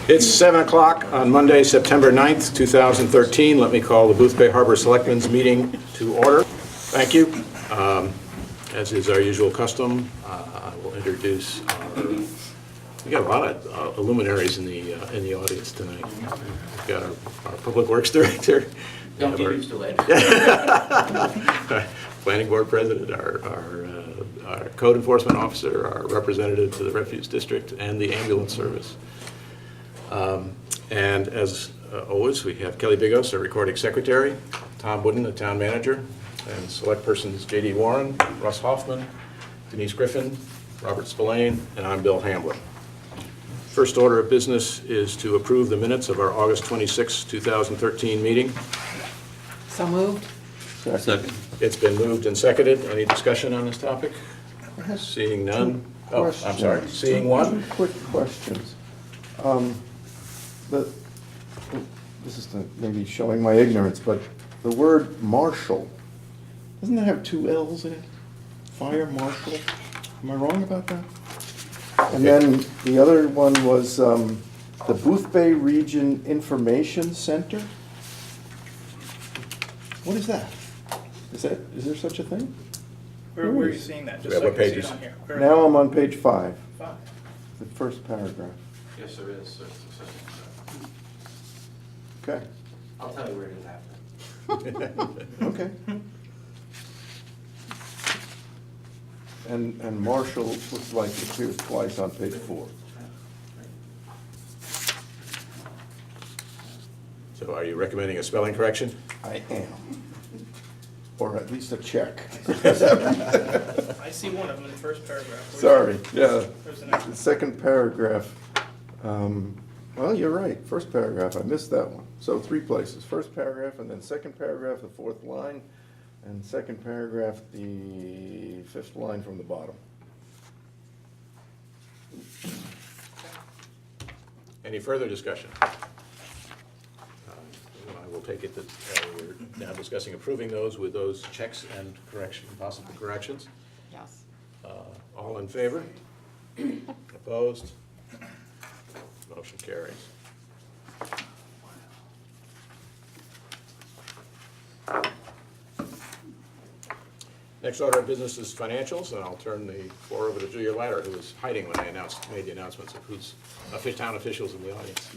It's 7 o'clock on Monday, September 9th, 2013. Let me call the Boothbay Harbor Selectmen's meeting to order. Thank you. As is our usual custom, I will introduce we got a lot of luminaries in the audience tonight. We've got our Public Works Director. Don't get used to it. Planning Board President, our Code Enforcement Officer, our representative to the Refuse District, and the Ambulance Service. And as always, we have Kelly Bigos, our Recording Secretary, Tom Wooden, the Town Manager, and select persons J.D. Warren, Russ Hoffman, Denise Griffin, Robert Spillane, and I'm Bill Hamblin. First order of business is to approve the minutes of our August 26, 2013 meeting. So moved. Second. It's been moved and seconded. Any discussion on this topic? Seeing none. Oh, I'm sorry. Seeing one. Two quick questions. This is maybe showing my ignorance, but the word marshal, doesn't that have two L's in it? Fire marshal? Am I wrong about that? And then the other one was the Boothbay Region Information Center. What is that? Is there such a thing? Where are you seeing that? Just Yeah, so I what can see it pages? on here. Now I'm on page 5, 5. the first paragraph. Yes, there is. Okay, I'll tell you where it is after. okay. And Marshall looks like it appears twice on page 4. So are you recommending a spelling correction? I am. Or at least a check. I see one of them in the first paragraph. Sorry, yeah. Where's the next The one? second paragraph, well, you're right, first paragraph, I missed that one. So 3 places, first paragraph, and then second paragraph, the 4th line, and second paragraph, the 5th line from the bottom. Any further discussion? I will take it that we're now discussing approving those with those checks and possible corrections. Yes. All in favor? Opposed? Motion carries. Next order of business is financials, and I'll turn the floor over to Julia Latter, who was hiding when I made the announcements of who's town officials in the audience.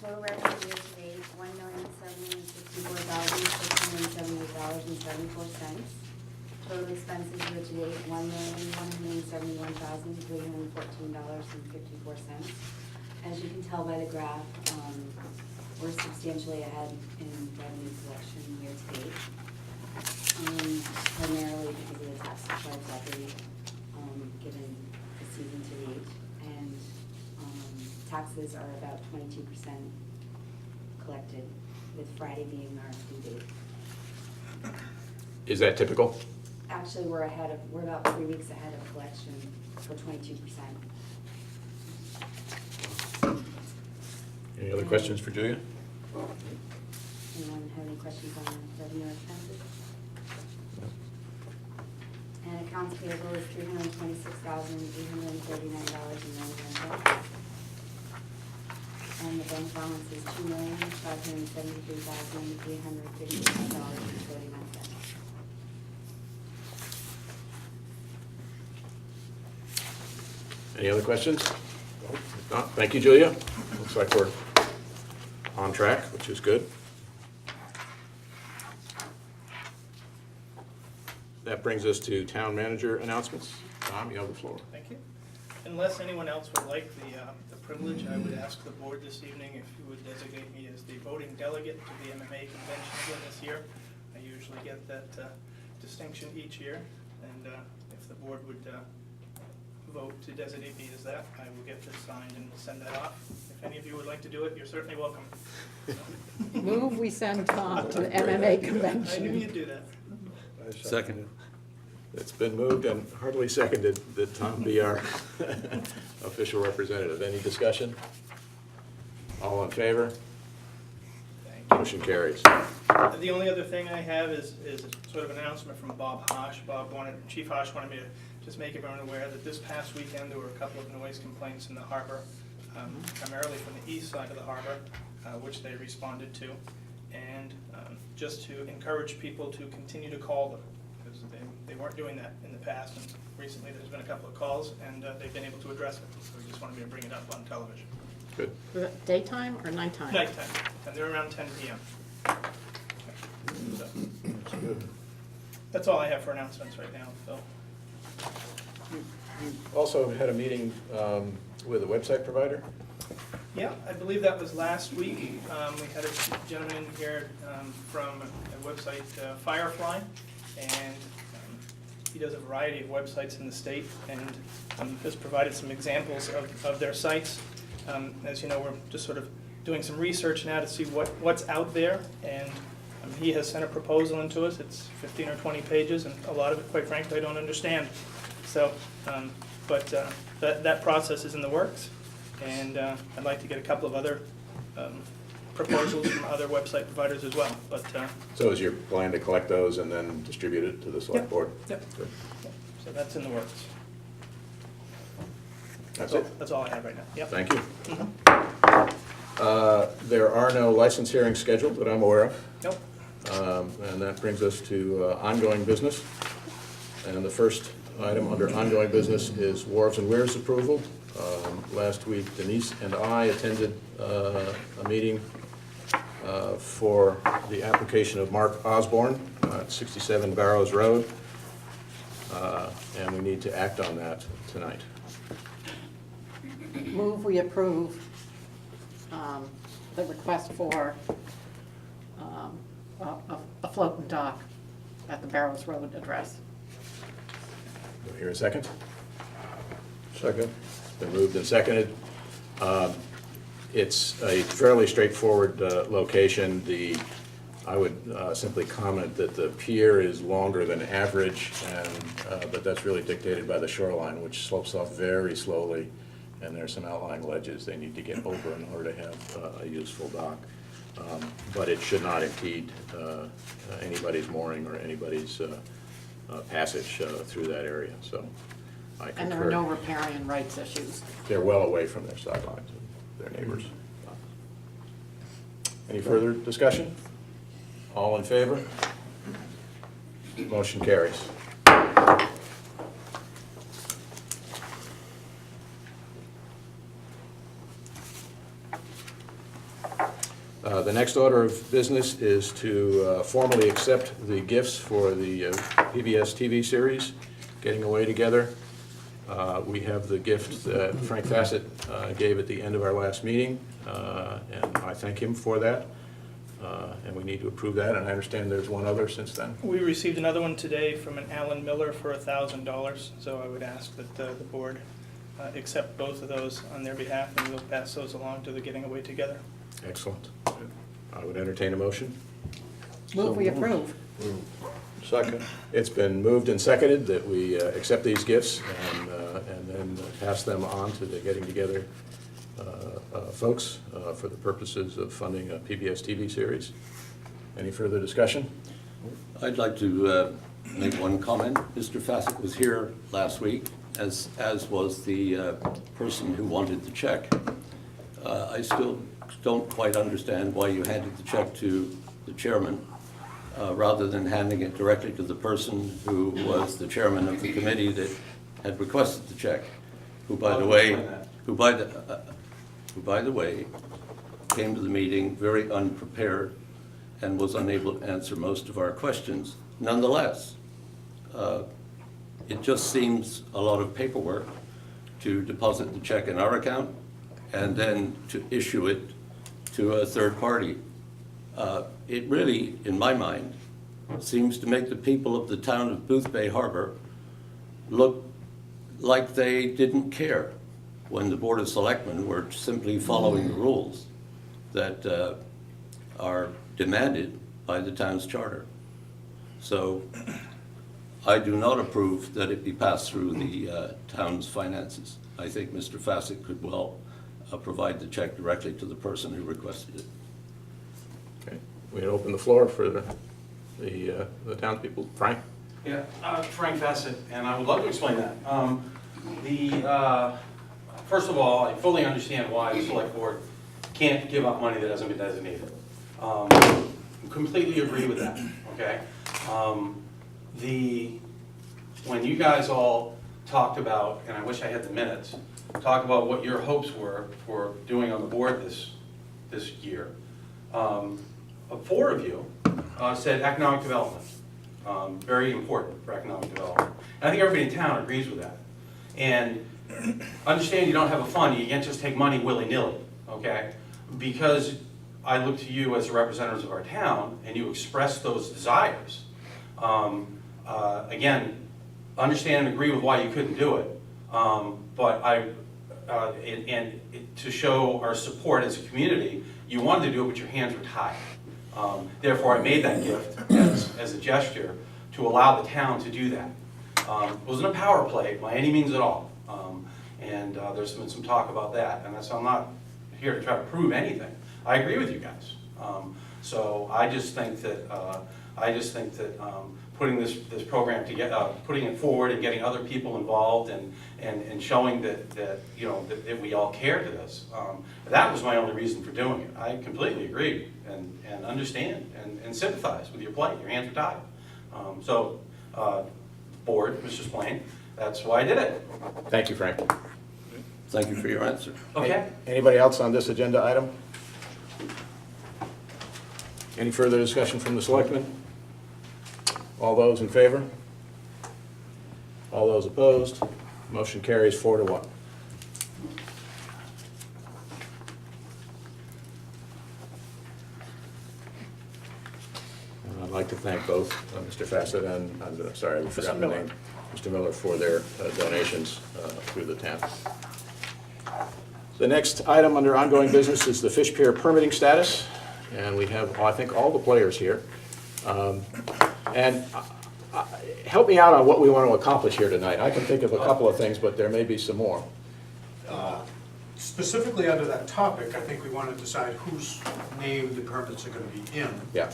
Total revenue year to date, $1,764,678.74. Total expenses year to date, $1,171,314.54. As you can tell by the graph, we're substantially ahead in revenue collection year to date. Primarily because of the tax supplied property, given the season to date. And taxes are about 22% collected, with Friday being our due date. Is that typical? Actually, we're about 3 weeks ahead of collection for 22%. Any other questions for Julia? Anyone have any questions on revenue or expenses? And accounts payable is $326,839.99. And the bank balance is $2,573,855.49. Any other questions? If not, thank you, Julia. Looks like we're on track, which is good. That brings us to town manager announcements. Tom, you have the floor. Thank you. Unless anyone else would like the privilege, I would ask the board this evening if you would designate me as the voting delegate to the MMA convention again this year. I usually get that distinction each year, and if the board would vote to designate me as that, I will get this signed and we'll send that off. If any of you would like to do it, you're certainly welcome. Move we send Tom to the MMA I knew convention. you'd do that. Second. It's been moved and heartily seconded that Tom be our official representative. Any discussion? All in favor? Thank you. Motion carries. The only other thing I have is sort of an announcement from Bob Hosh. Chief Hosh wanted me to just make everyone aware that this past weekend there were a couple of noise complaints in the harbor. primarily from the east side of the harbor, which they responded to. And just to encourage people to continue to call them, because they weren't doing that in the past, and recently there's been a couple of calls, and they've been able to address it. So we just wanted me to bring it up on television. Good. Was it daytime or nighttime? Nighttime, and they're around 10 p.m. So, That's good. that's all I have for announcements right now, Phil. You also had a meeting with a website provider? Yeah, I believe that was last week. We had a gentleman here from a website, Firefly, and he does a variety of websites in the state, and has provided some examples of their sites. As you know, we're just sort of doing some research now to see what's out there, and he has sent a proposal into us. It's 15 or 20 pages, and a lot of it, quite frankly, I don't understand. So, but that process is in the works, and I'd like to get a couple of other proposals from other website providers as well. But So is your plan to collect those and then distribute it to the select Yep. board? Yep. Good. so that's in the works. That's it? That's all I have right now. Yep. Thank you. There are no license hearings scheduled that I'm aware of. Nope. And that brings us to ongoing business. And the first item under ongoing business is Wharves and Weirs approval. Last week Denise and I attended a meeting for the application of Mark Osborne at 67 Barrows Road. And we need to act on that tonight. Move we approve the request for a floating dock at the Barrows Road address. Do I hear a second? Second. It's been moved and seconded. It's a fairly straightforward location. I would simply comment that the pier is longer than average, but that's really dictated by the shoreline, which slopes off very slowly, and there are some outlying ledges they need to get over in order to have a useful dock. But it should not impede anybody's mooring or anybody's passage through that area, so I concur. And there are no riparian rights issues. They're well away from their sidelines, their neighbors. Any further discussion? All in favor? Motion carries. The next order of business is to formally accept the gifts for the PBS TV series, Getting Away Together. We have the gift that Frank Fassett gave at the end of our last meeting, and I thank him for that. And we need to approve that, and I understand there's one other since then. We received another one today from an Alan Miller for $1,000, so I would ask that the board accept both of those on their behalf, and we'll pass those along to the Getting Away Together. Excellent. I would entertain a motion. Move we approve. Second. It's been moved and seconded that we accept these gifts and then pass them on to the Getting Together folks for the purposes of funding a PBS TV series. Any further discussion? I'd like to make one comment. Mr. Fassett was here last week, as was the person who wanted the check. I still don't quite understand why you handed the check to the chairman rather than handing it directly to the person who was the chairman of the committee that had requested the check, who by the way came to the meeting very unprepared and was unable to answer most of our questions. Nonetheless, it just seems a lot of paperwork to deposit the check in our account and then to issue it to a third party. It really, in my mind, seems to make the people of the town of Boothbay Harbor look like they didn't care when the Board of Selectmen were simply following the rules that are demanded by the town's charter. So I do not approve that it be passed through the town's finances. I think Mr. Fassett could well provide the check directly to the person who requested it. Okay. We'd open the floor for the townspeople. Frank? Yeah, Frank Bassett, and I would love to explain that. first of all, I fully understand why the select board can't give up money that hasn't been designated. Completely agree with that, okay? When you guys all talked about, and I wish I had the minutes, talked about what your hopes were for doing on the board this year. 4 of you said economic development, very important for economic development. And I think everybody in town agrees with that. And understand you don't have a fund, you can't just take money willy-nilly, okay? Because I look to you as the representatives of our town, and you express those desires. Again, understand and agree with why you couldn't do it, but to show our support as a community, you wanted to do it, but your hands were tied. Therefore, I made that gift as a gesture to allow the town to do that. It wasn't a power play by any means at all, and there's been some talk about that, and I'm not here to try to prove anything. I agree with you guys. So I just think that putting this program together, putting it forward, and getting other people involved, and showing that you know that we all care to this. That was my only reason for doing it. I completely agree and understand and sympathize with your plight. Your hands are tied. Board, Mr. Splain, that's why I did it. Thank you, Frank. Thank you for your answer. Okay. Anybody else on this agenda item? Any further discussion from the selectmen? All those in favor? All those opposed? Motion carries 4-1. And I'd like to thank both Mr. Fassett and, I'm sorry, I forgot the name, Mr. Miller, for their donations through the town. The next item under ongoing business is the fish pier permitting status, and we have, I think, all the players here. And help me out on what we want to accomplish here tonight. I can think of a couple of things, but there may be some more. Specifically under that topic, I think we want to decide whose name the permits are going to be in. Yeah.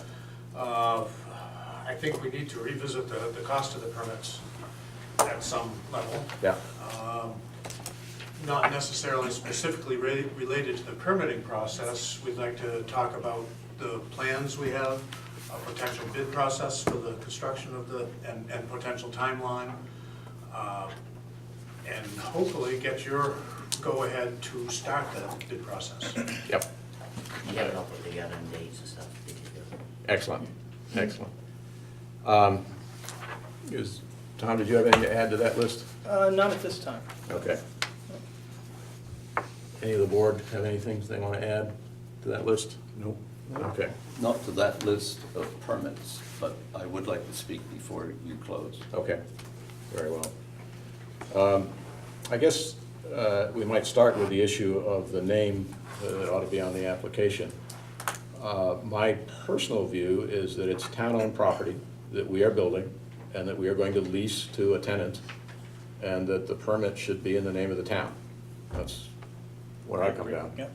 I think we need to revisit the cost of the permits at some level. Yeah. Not necessarily specifically related to the permitting process. We'd like to talk about the plans we have, a potential bid process for the construction of and potential timeline, and hopefully get your go-ahead to start that bid process. Yep. You gotta help with the end dates and stuff. Excellent. Excellent. Tom, did you have anything to add to that list? Not at this time. Okay. Any of the board have any things they want to add to that list? Nope. Okay. Not to that list of permits, but I would like to speak before you close. Okay. Very well. I guess we might start with the issue of the name that ought to be on the application. My personal view is that it's town-owned property that we are building and that we are going to lease to a tenant, and that the permit should be in the name of the town. That's where I come down. Yep.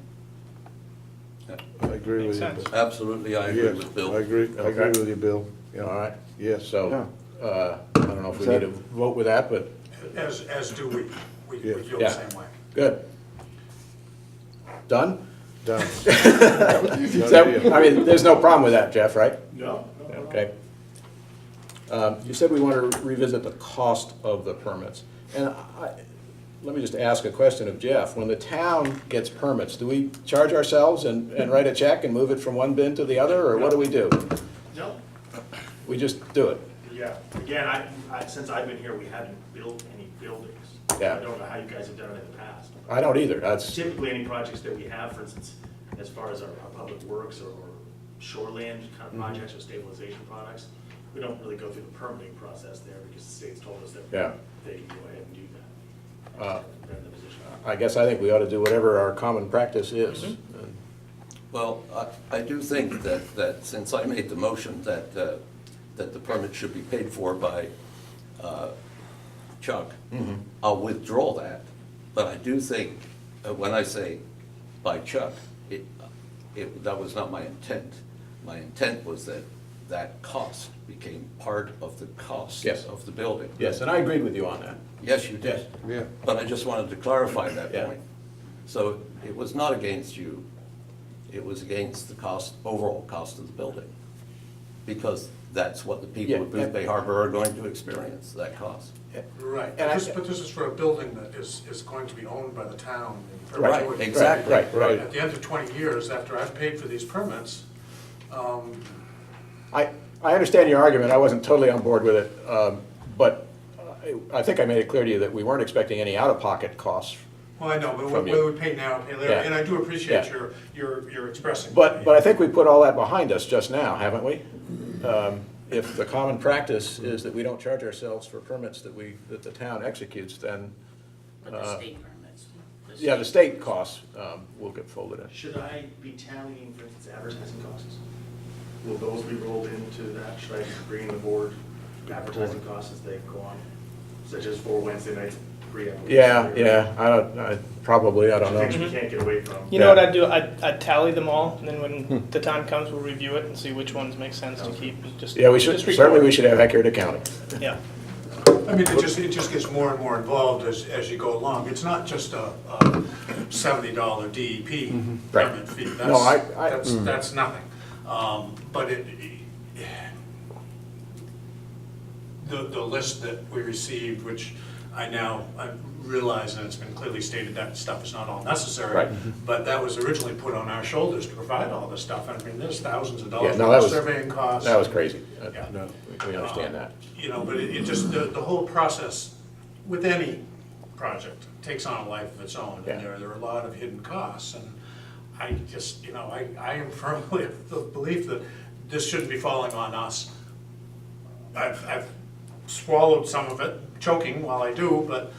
I agree with you. Makes sense. Bill. Absolutely, I agree Yes, with Bill. I agree with you, Bill. Yeah. All right? Yes. So, I don't know if we need to vote with that, but As do we. We feel Yeah. the same way. good. Done? Done. Is that- I mean, there's no problem with that, Jeff, right? No. Okay. You said we want to revisit the cost of the permits. And let me just ask a question of Jeff. When the town gets permits, do we charge ourselves and write a check and move it from one bin to the other, or what do we do? No, We just do it? yeah, again, since I've been here, we haven't built any buildings. Yeah. I don't know how you guys have done it in the past. I don't either. That's, Typically, any projects that we have, for instance, as far as our public works or shoreland kind of projects or stabilization products, we don't really go through the permitting process there because the state's told us that Yeah. they can go ahead and do that. They're in the position. I guess I think we ought to do whatever our common practice is. And- Well, I do think that since I made the motion that the permit should be paid for by Chuck, I'll withdraw that. But I do think, when I say by Chuck, that was not my intent. My intent was that that cost became part of the cost Yes. of the building. Yes, and I agreed with you on that. Yes, you did. Yeah. But I just wanted to clarify that Yeah. point. So it was not against you, it was against the cost, overall cost of the building. Because that's what the people of Yeah. Boothbay Harbor are going to experience, that cost. Right, And but this is for a building that is going to be owned by the town in Right, perpetuity. exactly. Right. At the end of 20 years, after I've paid for these permits, I understand your argument, I wasn't totally on board with it, but I think I made it clear to you that we weren't expecting any out-of-pocket costs. well, I know, but From you. whether we pay now or pay later, Yeah. and I do appreciate Yeah. your expressing. But I think we put all that behind us just now, haven't we? If the common practice is that we don't charge ourselves for permits that the town executes, then, But the state permits. yeah, the state costs will get folded in. Should I be tallying, for instance, advertising costs? Will those be rolled into that? Should I be bringing the board advertising costs as they go on? Such as for Wednesday nights, Yeah, I don't know. Things we can't get away from. You know Yeah. what I'd do? I'd tally them all, and then when the time comes, we'll review it and see which ones make sense to keep. And just Yeah, we should, just record. certainly we should have accurate accounting. Yeah. I mean, it just gets more and more involved as you go along. It's not just a $70 DEP Right. permit fee. No, That's nothing. But the list that we received, which I realize, and it's been clearly stated that stuff is not all necessary. Right. But that was originally put on our shoulders to provide all this stuff. And I mean, there's thousands of Yeah, dollars no, for that was, surveying costs. that was crazy. Yeah. No, we understand that. You know, but it just, the whole process with any project takes on a life of its own. And Yeah. there are a lot of hidden costs. And I just, I am firmly of the belief that this shouldn't be falling on us. I've swallowed some of it, choking while I do, but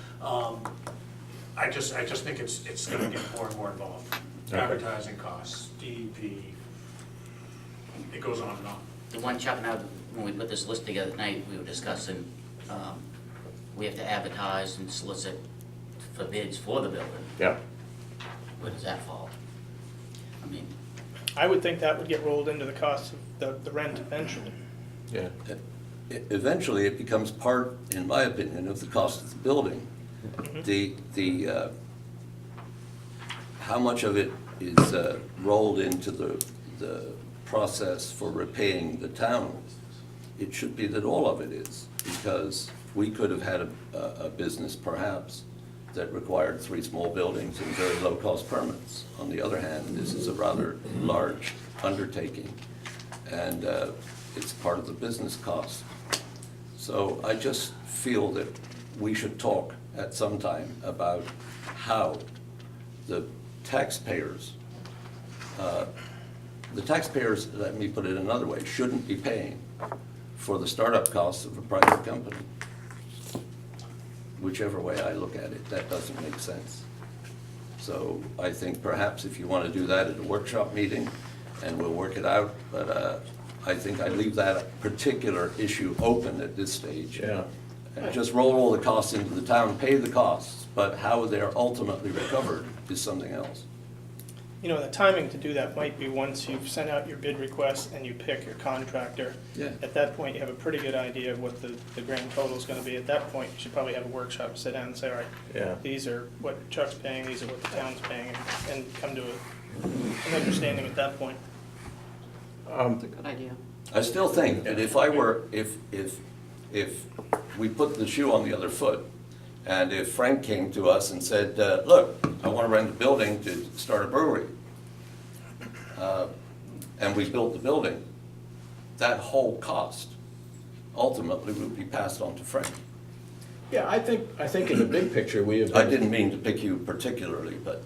I just think it's gonna get more and more involved. Okay. Advertising costs, DEP, it goes on and on. The one Chuck and I, when we put this list together tonight, we were discussing, we have to advertise and solicit for bids for the building. Yeah. Where does that fall? I mean, I would think that would get rolled into the cost of the rent eventually. Yeah. Eventually, it becomes part, in my opinion, of the cost of the building. How much of it is rolled into the process for repaying the town? It should be that all of it is, because we could have had a business perhaps that required 3 small buildings and very low-cost permits. On the other hand, this is a rather large undertaking, and it's part of the business cost. So I just feel that we should talk at some time about how the taxpayers, let me put it another way, shouldn't be paying for the startup costs of a private company. Whichever way I look at it, that doesn't make sense. So I think perhaps if you want to do that at a workshop meeting, and we'll work it out, but I think I leave that particular issue open at this stage. Yeah. And just roll all the costs into the town, pay the costs, but how they're ultimately recovered is something else. You know, the timing to do that might be once you've sent out your bid request and you pick your contractor. Yeah. At that point, you have a pretty good idea of what the grand total is gonna be. At that point, you should probably have a workshop, sit down and say, all right, Yeah. these are what Chuck's paying, these are what the town's paying, and come to an understanding at that point. That's a good idea. I still think that if we put the shoe on the other foot, and if Frank came to us and said, look, I want to rent a building to start a brewery, and we built the building, that whole cost ultimately would be passed on to Frank. Yeah, I think in the big picture, we have. I didn't mean to pick you particularly, but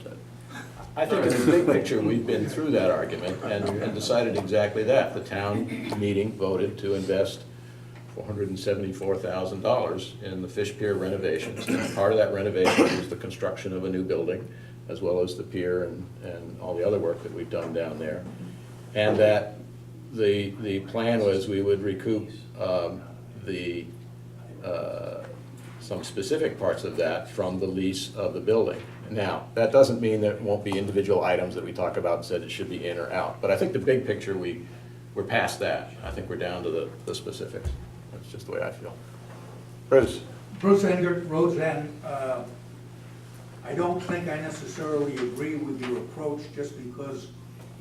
I think in the big picture, we've been through that argument and decided exactly that. The town meeting voted to invest $474,000 in the Fish Pier renovations. And part of that renovation is the construction of a new building, as well as the pier and all the other work that we've done down there. And that the plan was we would recoup some specific parts of that from the lease of the building. Now, that doesn't mean that it won't be individual items that we talk about and said it should be in or out. But I think the big picture we're we're past that. I think we're down to the specifics. That's just the way I feel. Bruce? Bruce Engert, Roseanne, I don't think I necessarily agree with your approach just because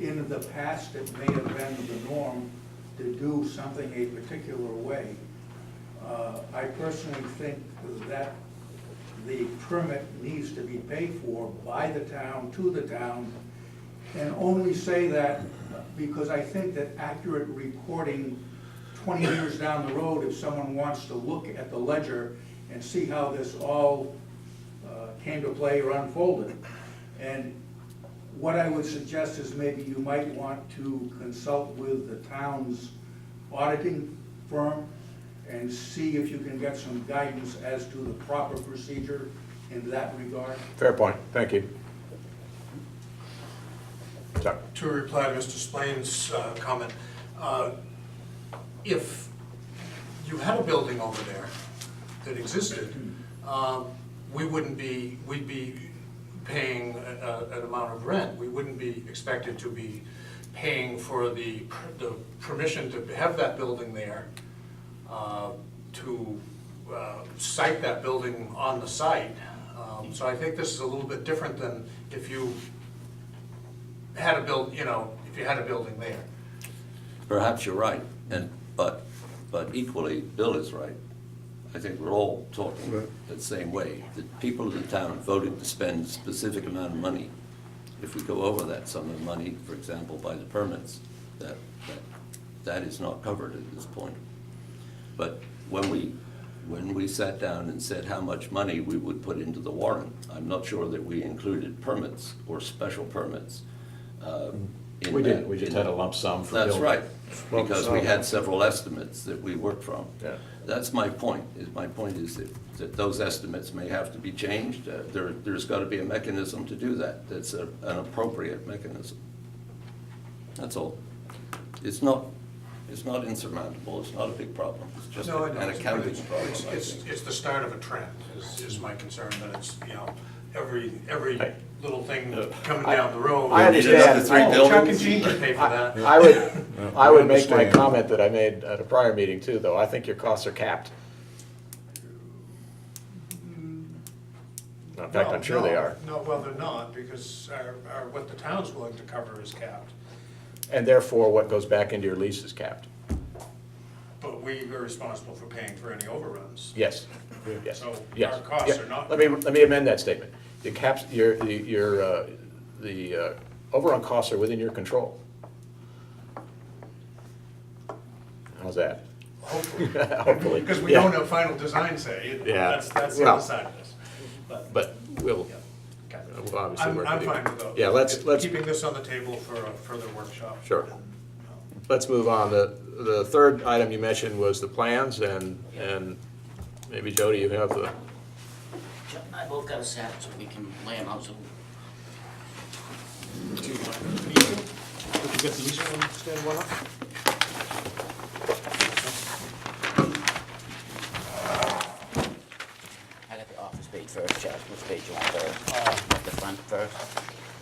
in the past it may have been the norm to do something a particular way. I personally think that the permit needs to be paid for by the town, to the town, and only say that because I think that accurate reporting 20 years down the road, if someone wants to look at the ledger and see how this all came to play or unfolded. And what I would suggest is maybe you might want to consult with the town's auditing firm and see if you can get some guidance as to the proper procedure in that regard. Fair point. Thank you. Chuck? To reply to Mr. Splain's comment, if you had a building over there that existed, we'd be paying an amount of rent. We wouldn't be expected to be paying for the permission to have that building there, to site that building on the site. So I think this is a little bit different than if you had a if you had a building there. Perhaps you're right, but equally, Bill is right. I think we're all talking the same way. The people of the town voted to spend a specific amount of money. If we go over that sum of money, for example, by the permits, that is not covered at this point. But when we sat down and said how much money we would put into the warrant, I'm not sure that we included permits or special permits. We didn't. We just had a lump sum for That's building. right, Lump because we sum. had several estimates that we worked from. Yeah. That's my point. My point is that those estimates may have to be changed. There's got to be a mechanism to do that. That's an appropriate mechanism. That's all. It's not insurmountable. It's not a big problem. It's just No, I know. an accounting problem. I It's think. the start of a trend, is my concern, that it's, every little thing coming down the road. I understand. Chuck and Jean can pay for that. I would make my comment that I made at a prior meeting too, though. I think your costs are capped. In fact, I'm sure they are. No, well, they're not, because what the town's willing to cover is capped. And therefore, what goes back into your lease is capped. But we are responsible for paying for any overruns. Yes, yes, So yes. our costs Yeah. are not. Let me amend that statement. The caps, the overrun costs are within your control. How's that? Hopefully. Hopefully. Because we Yeah. don't have final design say. Yeah. That's the Well, other side of this. But we'll, Okay. we'll obviously work I'm with you. fine with those. Yeah, let's, Keeping this on the table for a further workshop. Sure. let's move on. The third item you mentioned was the plans, and maybe Jody, you have the, Chuck and I both got a set, so we can lay them out, so did you get the easy one, stand one up? I got the office page first, Chuck. Which page you want first? The front first?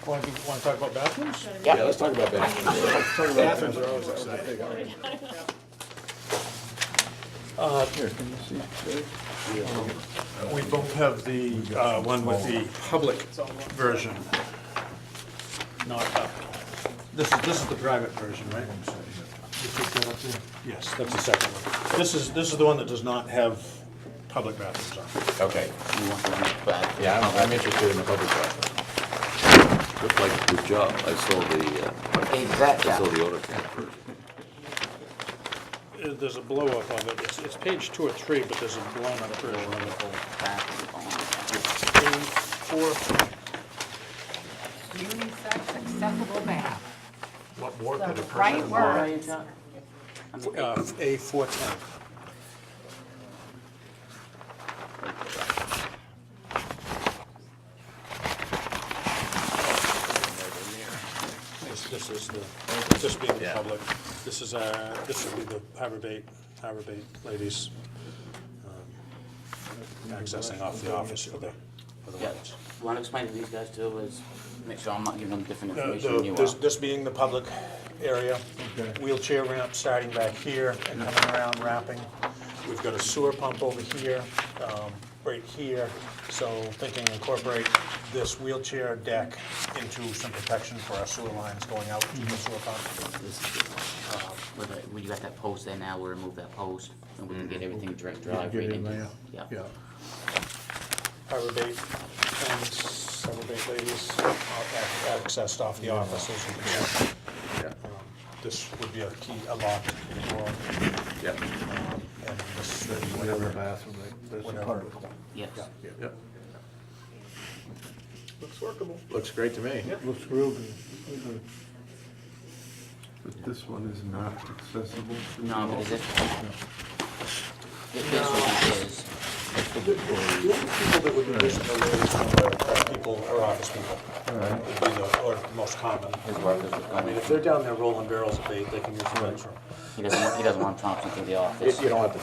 Want to talk about bathrooms? Yeah, let's talk about bathrooms. Bathrooms are always exciting. Here, can you see, Jay? We both have the one with the public version. Not up. This is the private version, right? You picked that up there? Yes, that's the second one. This is the one that does not have public bathrooms on. Okay, You want the one with black? yeah, I'm interested in the public bathroom. Looked like a good job. I saw the AutoCAD version. There's a blow up of it. It's page 2 or 3, but there's a blown up version of it. Unisex accessible bath. What more The could a right person words. A410. This is this being the public. This would be the Harbor Bay ladies accessing off the office for the Yeah, ones. want to explain to these guys too, is Make sure I'm not giving them different information than you are. This being the public area, Okay. wheelchair ramp starting back here and coming around wrapping. We've got a sewer pump over here, right here. So thinking incorporate this wheelchair deck into some protection for our sewer lines going out to the sewer pump. When you got that post there now, we'll remove that post, and we can get everything direct drive Get right it into. there. Yeah. Yeah. Harbor Bay fence, Harbor Bay ladies, accessed off the offices. Yeah. This would be a key, a locked door. Yeah. And this would be Whatever whatever. bathroom, there's a Whatever. public one. Yes. Yep. Looks workable. Looks great to me. Looks real good. Real good. But this one is not accessible? to No, the but is it? office? This one is. The only people that would be using the ladies are people, or office people. Would be the, or most common. His workers would I come mean, in. if they're down there rolling barrels of bait, they can use the men's room. He doesn't want Thompson through the office. You don't want the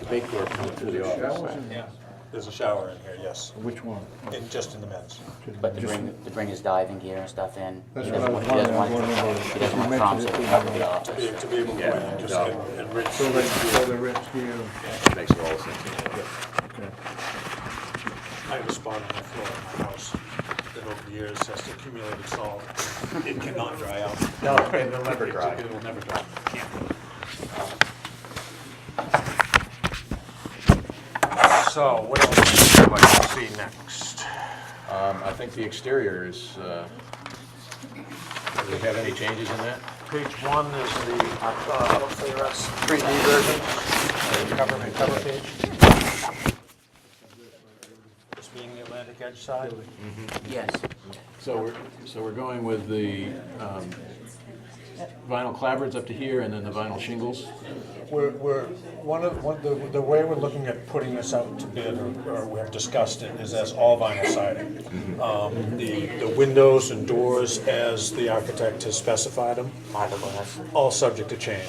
bait door coming through the office. Yeah. There's a shower in here, yes, Which one? just in the men's. But to bring his diving gear and stuff in. That's He what I doesn't was want- he doesn't wondering. want- I was wondering He doesn't want if you Thompson mentioned it coming to the before. office. To be able to go in and just enrich. So the rich here, It makes all the sense. okay. I have a spot on the floor of my house that over the years has accumulated salt. It cannot dry out. No, it'll never dry. It will never dry. So, what else would you like to see next? I think the exterior is, do we have any changes in that? Page 1 is the 3D version, cover page. This being the Atlantic Edge side. Yes. So we're going with the vinyl clapboards up to here and then the vinyl shingles? The way we're looking at putting this out to bid, or we have discussed it, is as all vinyl siding. The windows and doors, as the architect has specified them, all subject to change.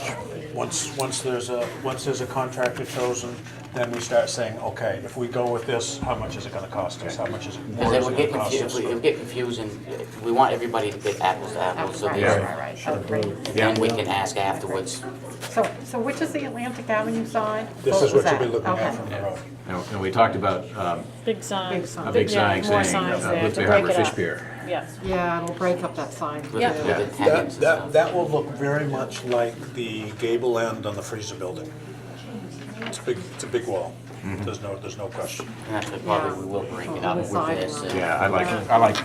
Once there's a contractor chosen, then we start saying, okay, if we go with this, how much is it gonna cost us? How much is it? Because it would get confusing, it would get confusing. We want everybody to get apples to apples, so then we can ask afterwards. So which is the Atlantic Avenue side? This is what you'll be that? looking at Okay. from the road. And we talked about Big sign. Big sign. a big sign more saying signs there to Boothbay break Harbor it Fish up. Pier. Yes. Yeah, it'll break up that sign. With Yeah. with attendance and stuff. That will look very much like the gable end on the freezer building. It's a big wall. There's no question. And that's what probably we will break it up with this. and- Yeah, I like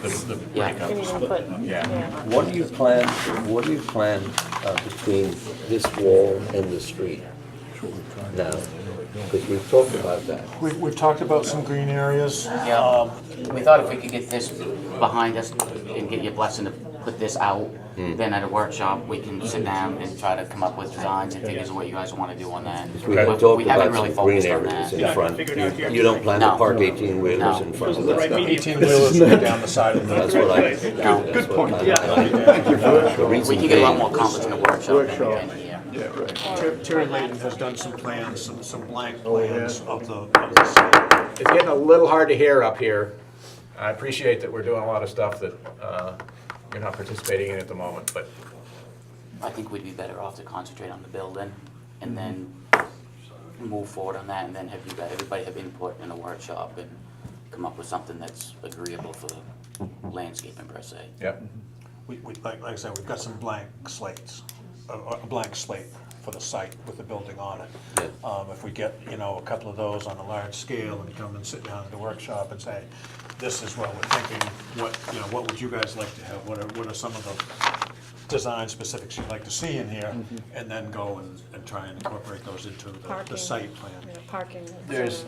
the Yeah. breakup. Can even put, Yeah. What do you plan between this wall and the street now? Because we've talked about that. We've talked about some green areas. Yeah, we thought if we could get this behind us and get your blessing to put this out, then at a workshop, we can sit down and try to come up with designs and figures of what you guys want to do on that. We have But talked we haven't about really some green focused on areas that. in front. You don't plan to No. park 18-wheelers No. in front of The right that? medium. 18-wheelers will be down the side of the. That's what I. No. Good point. We can get a lot more accomplished in a workshop than we can here. Terry Layden has done some plans, some blank Oh, plans of the site. It's getting a little hard to hear up here. I appreciate that we're doing a lot of stuff that you're not participating in at the moment, but I think we'd be better off to concentrate on the building and then move forward on that and then have everybody have input in a workshop and come up with something that's agreeable for the landscaping per se. yep. Like I said, we've got some blank slates, a blank slate for the site with the building on it. If we get, a couple of those on a large scale and come and sit down at the workshop and say, this is what we're thinking, what would you guys like to have? What are some of the design specifics you'd like to see in here? And then go and try and incorporate those into the Parking. site plan. Parking. There's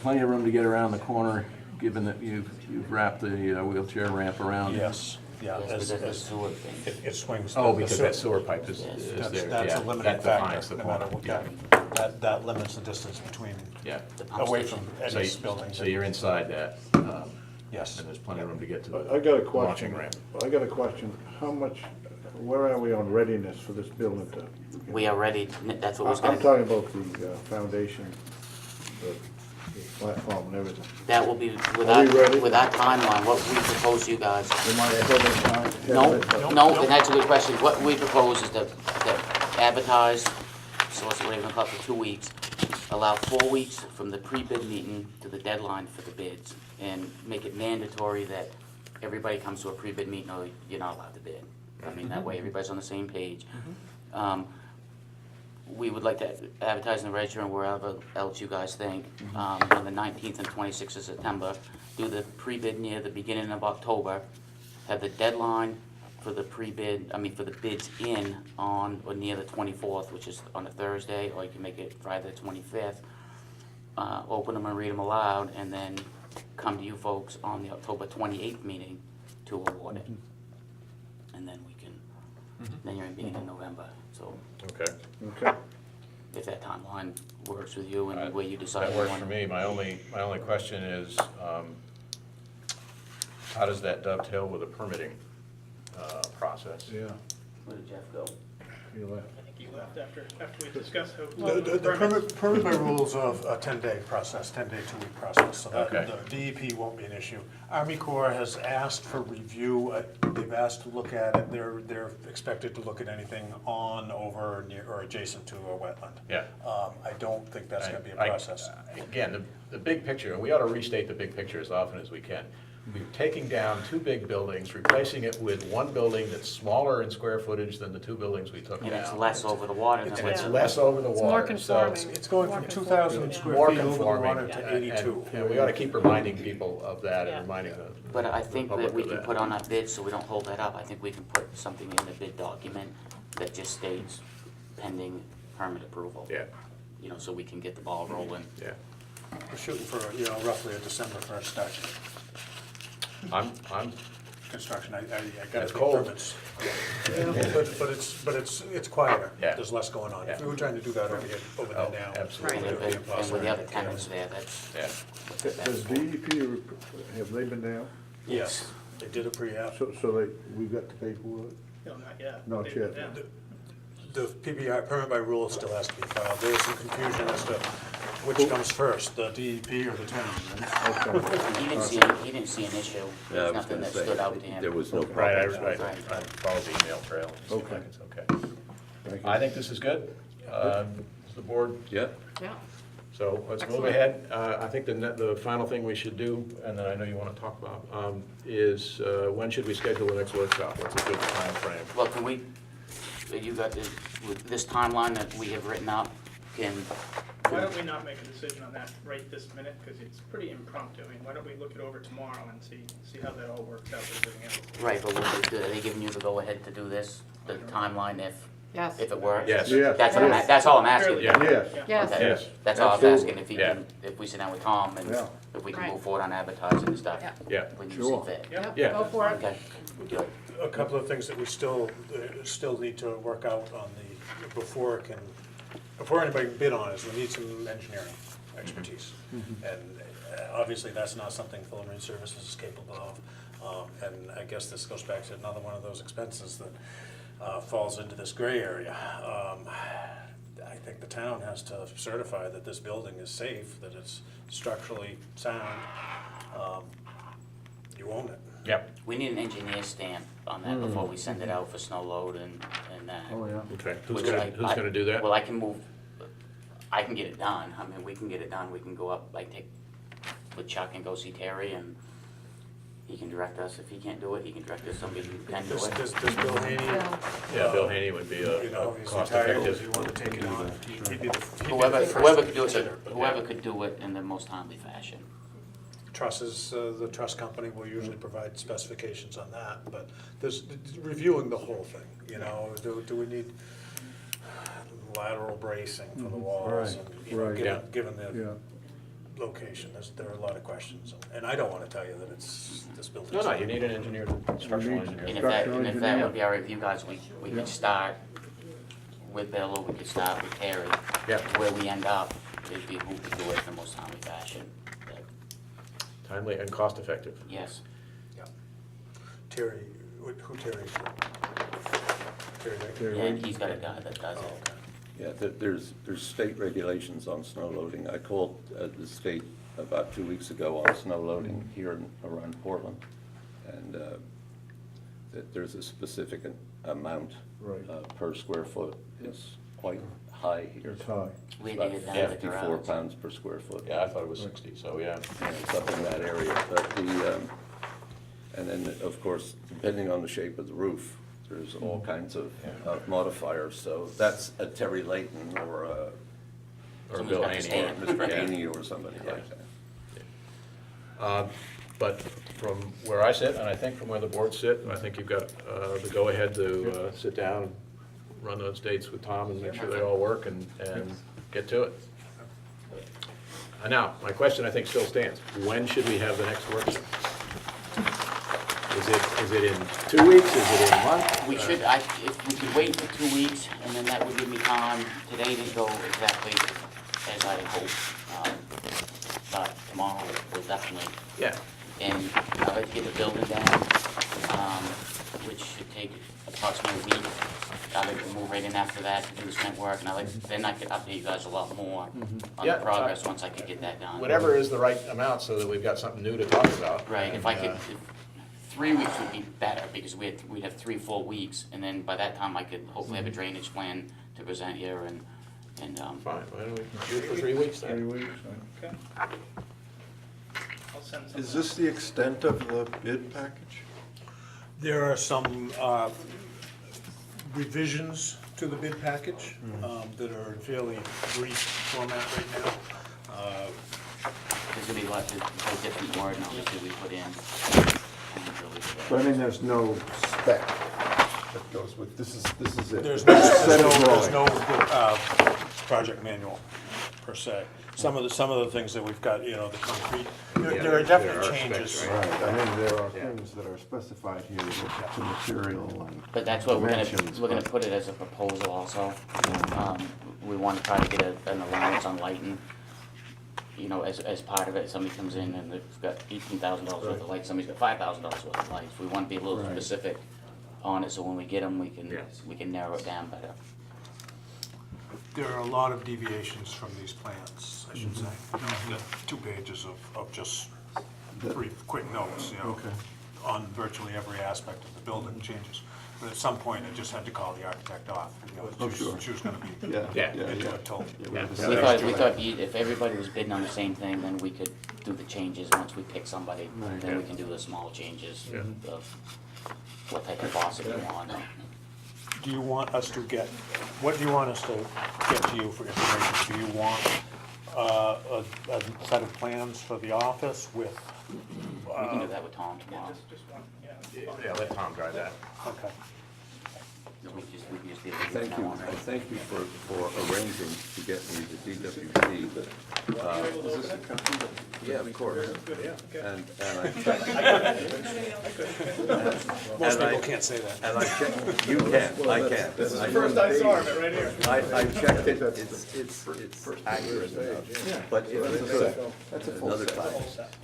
plenty of room to get around the corner, given that you've wrapped the wheelchair ramp around. Yes, yeah. Because of the sewer thing. It swings. Oh, the because that sewer pipe is That's there. that's Yeah, a limiting that defines factor, the no matter corner. what, that limits the distance between, Yeah. The pump away station. from So Eddie's building. you're inside that, Yes. and there's plenty of room to get to I got a the question. launching ramp. I got a question. Where are we on readiness for this building to? We are ready, that's what was I'm gonna, talking about the foundation, the platform and everything. That will be, with Are we ready? our timeline, what we propose to you guys. Am I ahead of time? No, and that's a good question. What we propose is to advertise, solicit, whatever you call it, for 2 weeks, allow 4 weeks from the pre-bid meeting to the deadline for the bids, and make it mandatory that everybody comes to a pre-bid meeting or you're not allowed to bid. I mean, that way everybody's on the same page. We would like to advertise in the register and wherever else you guys think, on the 19th and 26th of September, do the pre-bid near the beginning of October, have the deadline for the pre-bid, for the bids in on or near the 24th, which is on a Thursday, or you can make it Friday the 25th. Open them and read them aloud, and then come to you folks on the October 28th meeting to award it. And then we can, then you're in beginning of November, so Okay. Okay. if that timeline works with you and the way you decide. That you works want for it. me. My only question is, how does that dovetail with the permitting process? Yeah. Where did Jeff go? You left. I think you left after we discussed how. The permit by rules of a 10-day process, 10-day, 2-week process, so that Okay. the DEP won't be an issue. Army Corps has asked for review, they've asked to look at it, they're expected to look at anything on, over, near, or adjacent to a wetland. Yeah. I don't think that's gonna be a I- process. Again, the big picture, and we ought to restate the big picture as often as we can. We're taking down 2 big buildings, replacing it with one building that's smaller in square footage than the 2 buildings we took down. And it's less over the water than And it's what's. less over the It's water. more so- conforming. It's going from 2,000 More square feet over the conforming, water to and- 82. and we ought to keep reminding people of that Yeah. and reminding the But I think public that we of can that. put on our bid, so we don't hold that up, I think we can put something in the bid document that just states pending permit approval. Yeah, You know, so we can get the ball rolling. yeah. We're shooting for, roughly a December 1st start date. I'm, Construction, I gotta It's think cold. permits. But it's quieter, Yeah. there's less going on. If Yeah. we were trying to do that over Oh, there now. absolutely. And it would be with impossible. the other tenants there, that's. Yeah. Does DEP, have they been down? Yes, they did a pre-app. So we've got the paperwork? No, not yet. Not They- yet. yeah. The PBI, permit by rule, still has to be filed. There is some confusion as to which comes first, the DEP or the town. Okay. He didn't see an issue, Yeah, I there's was nothing gonna that say, stood out to him. there was no Right, I problem. followed the email trail. It seemed Okay. like it's okay. Thank you. I think this is good. Is the board, Yeah, Yeah. so let's move Excellent. ahead. I think the final thing we should do, and then I know you want to talk about, is when should we schedule the next workshop? What's a good time frame? Well, can we, you got this, with this timeline that we have written up, Why don't we not make a decision on that right this minute, because it's pretty impromptu. I mean, why don't we look it over tomorrow and see how that all works out with everything else? right, but are they giving you the go-ahead to do this, the timeline Yes. if it works? Yes. Yes. That's what that's all I'm asking. Yeah. Yes. Yes. Okay. Yes. That's all I was Absolutely. asking, if he Yeah. can, if we sit down with Tom and Yeah. if we can Right. move forward on advertising and stuff. Yeah. Yeah. When you Sure. see fit. Yeah. Yeah. Go for it. Okay, good. A couple of things that we still need to work out on before anybody can bid on is we need some engineering expertise. And obviously, that's not something Full Marine Services is capable of. And I guess this goes back to another one of those expenses that falls into this gray area. I think the town has to certify that this building is safe, that it's structurally sound. You own it. Yep. We need an engineer stamp on that before we send it out for snow load and that. Oh, yeah. Okay. Who's Which gonna do that? Well, I can get it done, I mean, we can get it done, we can go up, like, take with Chuck and go see Terry, and he can direct us, if he can't do it, he can direct us, somebody who can do This it. Bill Haney, Yeah. Yeah, Bill Haney would be he's cost retired, if effective. you want to take it on, he'd be the Whoever first could to do it, consider. whoever could do it in the most timely fashion. Trusses, the trust company will usually provide specifications on that, but there's reviewing the whole thing, do we need lateral bracing for the walls? Right, And, right. Yeah. given the Yeah. location, there are a lot of questions, and I don't want to tell you that this building's. No, you need an engineer, structural And engineer. if that would be all right with you guys, we Yeah. could start with Bill, or we could start with Terry. Yeah. Where we end up, it'd be who could do it in the most timely fashion. But, Timely and cost effective. yes. Terry, who Terry? Terry, right? Terry, And he's got a guy that does Oh, it. okay. yeah, there's state regulations on snow loading. I called the state about 2 weeks ago on snow loading here around Portland. And that there's a specific amount Right. per square foot. It's quite high here. It's high. We had About to get down to the 54 garage. pounds per square foot. Yeah, I thought it was 60, so yeah. Yeah, it's up in that area. But and then, of course, depending on the shape of the roof, there's all kinds of modifiers. So that's a Terry Layton or a Or Someone's Bill got to Haney. stand. Mr. Haney or somebody like that. But from where I sit, and I think from where the board sit, I think you've got the go-ahead to sit down and run those dates with Tom and make sure they all work and get to it. And now, my question I think still stands. When should we have the next workshop? Is it in 2 weeks? Is it in a month? We should, if we could wait for 2 weeks, and then that would give me time. Today didn't go exactly as I had hoped. But tomorrow will definitely. Yeah. And I'd like to get the building down, which should take approximately a week. I'd like to move right in after that to do the cement work, and then I could update you guys a lot more on Yeah, the progress once I could get that done. Whatever is the right amount so that we've got something new to talk about. Right, if I could, 3 weeks would be better, because we'd have 3 full weeks, and then by that time I could hopefully have a drainage plan to present you, and Fine, why don't we do it for 3 weeks then? 3 weeks, Okay. I'll send some. Is this the extent of the bid package? There are some revisions to the bid package that are in fairly brief format right now. there's gonna be lots of different wording, obviously, we put in. So I mean, there's no spec that goes with, this is it. There's Set of no drawings. project manual per se. Some of the things that we've got, the concrete, there are definitely changes. Right, I mean, there are things that are specified here to material and But that's what dimensions, we're gonna but- put it as a proposal also. We wanna try to get an allowance on lighting. As part of it, somebody comes in and they've got $18,000 worth of lights, somebody's got $5,000 worth of lights. We wanna be a little Right. specific on it, so when we get them, we can narrow it down better. There are a lot of deviations from these plans, I should say. The 2 pages of just brief, quick notes, Okay. on virtually every aspect of the building changes. But at some point, I just had to call the architect off. Oh, sure. She was gonna be Yeah. into it till. We thought if everybody was bidding on the same thing, then we could do the changes once we pick somebody. Then we can do the small changes of what type of faucet you want. Do you want us to what do you want us to get to you for information? Do you want a set of plans for the office with? We can do that with Tom tomorrow. Just one, Yeah, let Tom drive that. Okay. We can just do it Thank from you, now on, right? thank you for arranging to get me the DWP. Yeah, of course. And I checked. Most people can't say that. And I checked, you can, I can't. This is the first I saw of it, right here. I checked it, it's accurate enough, but if you could, another time,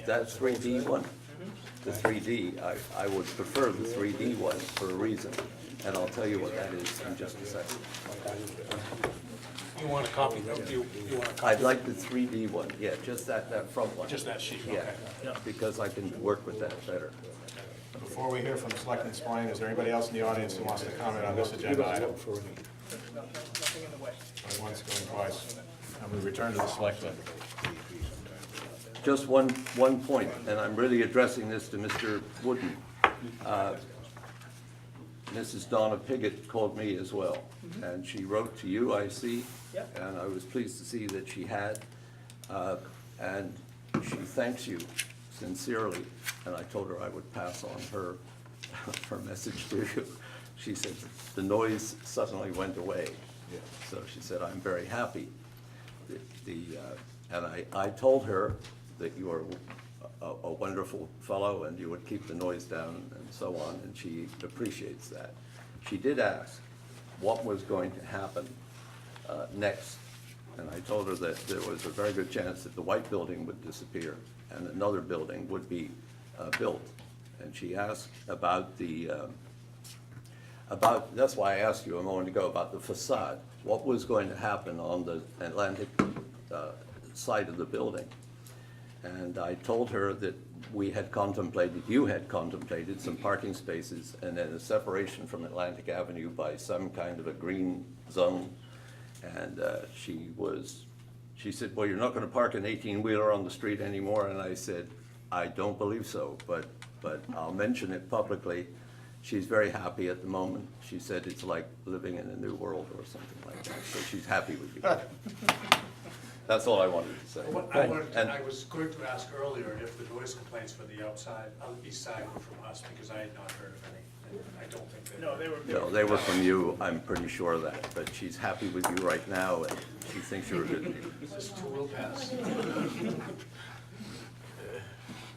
that 3D one, the 3D, I would prefer the 3D one for a reason, and I'll tell you what that is in just a second. You want a copy, don't you? You want a copy? I'd like the 3D one, yeah, just that front one. Just that sheet, Yeah, okay. because I can work with that better. Before we hear from Selectman Spillane, is there anybody else in the audience who wants to comment on this agenda item? Nothing in the way. Going once, going twice. And we return to the Selectmen. Just one point, and I'm really addressing this to Mr. Wooden. Mrs. Donna Piggott called me as well, and she wrote to you, I see. Yep. And I was pleased to see that she had, and she thanks you sincerely, and I told her I would pass on her message to you. She said, the noise suddenly went away. So she said, I'm very happy. And I told her that you are a wonderful fellow and you would keep the noise down and so on, and she appreciates that. She did ask what was going to happen next, and I told her that there was a very good chance that the white building would disappear and another building would be built. And she asked about that's why I asked you a moment ago about the facade. What was going to happen on the Atlantic side of the building? And I told her that you had contemplated some parking spaces and then a separation from Atlantic Avenue by some kind of a green zone. And she said, well, you're not gonna park an 18-wheeler on the street anymore. And I said, I don't believe so, but I'll mention it publicly. She's very happy at the moment. She said it's like living in a new world or something like that, so she's happy with you. That's all I wanted to say. I was going to ask earlier if the noise complaints for the outside, on the east side were from us, because I had not heard of any. I don't think they were. No, they were. No, they were from you, I'm pretty sure of that, but she's happy with you right now, and she thinks you're a good neighbor. This too will pass.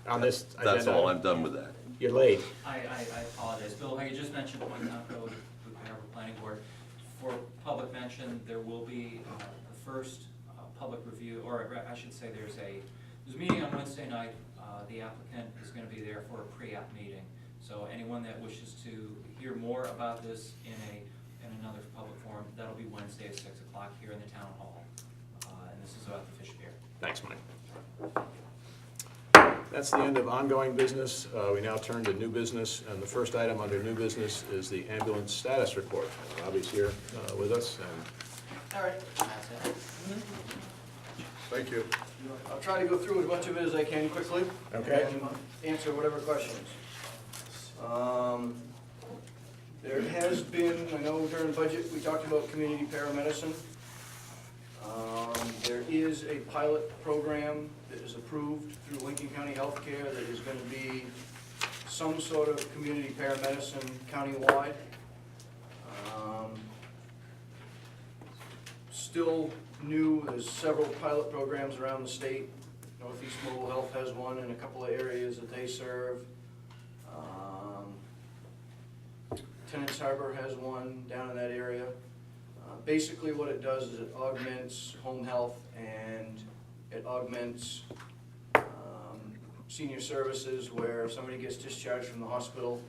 On this That's agenda, all, I'm done with that. You're late. I apologize. Bill, I just mentioned Point Comco, Boothbay Harbor Planning Board. For public mention, there will be the first public review, or I should say there's a meeting on Wednesday night. The applicant is going to be there for a pre-app meeting. So anyone that wishes to hear more about this in another public forum, that'll be Wednesday at 6 o'clock here in the town hall. And this is about the fish pier. Thanks, Mike. That's the end of ongoing business. We now turn to new business, and the first item under new business is the ambulance status report. Robbie's here with us, and All right. That's it. thank you. I'll try to go through as much of it as I can quickly. Okay. And answer whatever questions. There has been, I know during the budget, we talked about community paramedicine. There is a pilot program that is approved through Lincoln County Healthcare that is going to be some sort of community paramedicine countywide. Still new, there's several pilot programs around the state. Northeast Mobile Health has one in a couple of areas that they serve. Tenants Harbor has one down in that area. Basically what it does is it augments home health and it augments senior services where if somebody gets discharged from the hospital,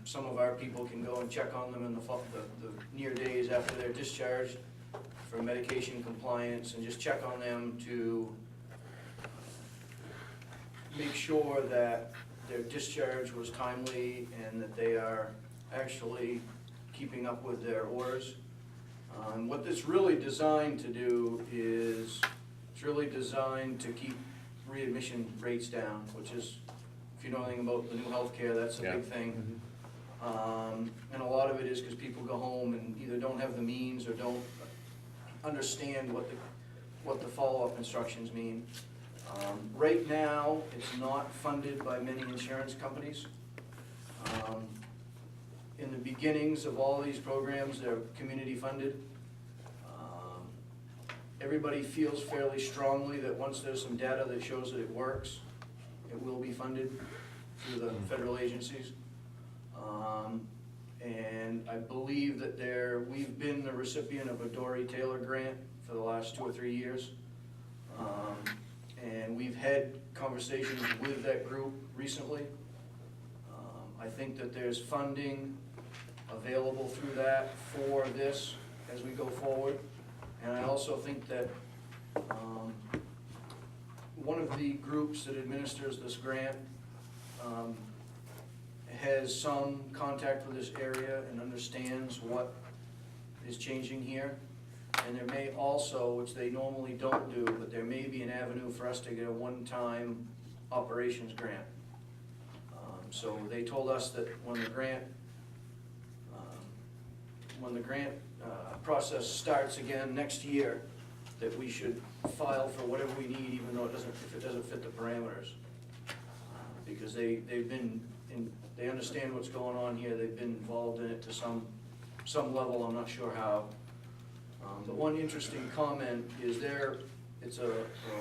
some of our people can go and check on them in the near days after they're discharged for medication compliance and just check on them to make sure that their discharge was timely and that they are actually keeping up with their orders. What it's really designed to do is, it's really designed to keep readmission rates down, which is, if you know anything about the new healthcare, that's a big thing. And a lot of it is because people go home and either don't have the means or don't understand what the follow-up instructions mean. Right now, it's not funded by many insurance companies. In the beginnings of all these programs, they're community funded. Everybody feels fairly strongly that once there's some data that shows that it works, it will be funded through the federal agencies. And I believe that we've been the recipient of a Dory Taylor grant for the last 2 or 3 years. And we've had conversations with that group recently. I think that there's funding available through that for this as we go forward. And I also think that one of the groups that administers this grant has some contact with this area and understands what is changing here. And there may also, which they normally don't do, but there may be an avenue for us to get a one-time operations grant. So they told us that when the grant process starts again next year, that we should file for whatever we need, even though if it doesn't fit the parameters. Because they understand what's going on here, they've been involved in it to some level, I'm not sure how. But one interesting comment is it's a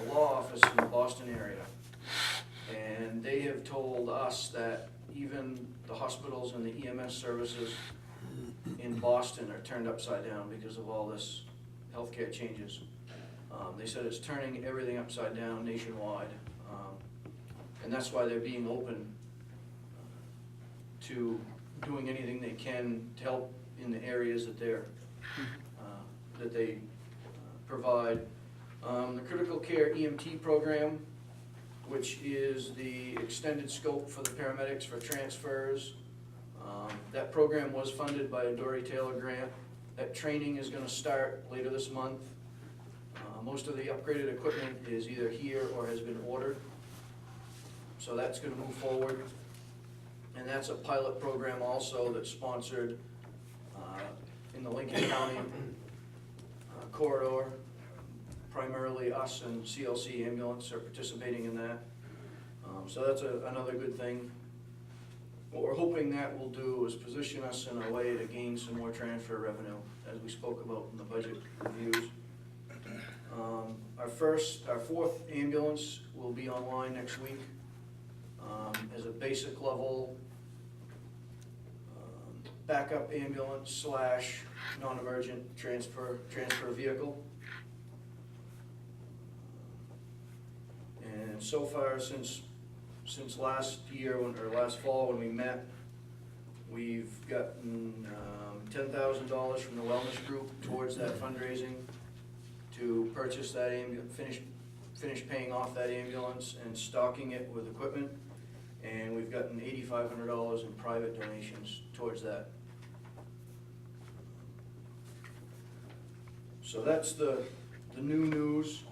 law office in the Boston area. And they have told us that even the hospitals and the EMS services in Boston are turned upside down because of all this healthcare changes. They said it's turning everything upside down nationwide. And that's why they're being open to doing anything they can to help in the areas that they provide. The critical care EMT program which is the extended scope for the paramedics for transfers. That program was funded by a Dory Taylor grant. That training is gonna start later this month. Most of the upgraded equipment is either here or has been ordered. So that's gonna move forward. And that's a pilot program also that's sponsored in the Lincoln County corridor. Primarily us and CLC Ambulance are participating in that. So that's another good thing. What we're hoping that will do is position us in a way to gain some more transfer revenue, as we spoke about in the budget reviews. Our fourth ambulance will be online next week as a basic level backup ambulance / non-emergent transfer vehicle. And so far, since last year, or last fall when we met, we've gotten $10,000 from the wellness group towards that fundraising to purchase that finish paying off that ambulance and stocking it with equipment. And we've gotten $8,500 in private donations towards that. So that's the new news.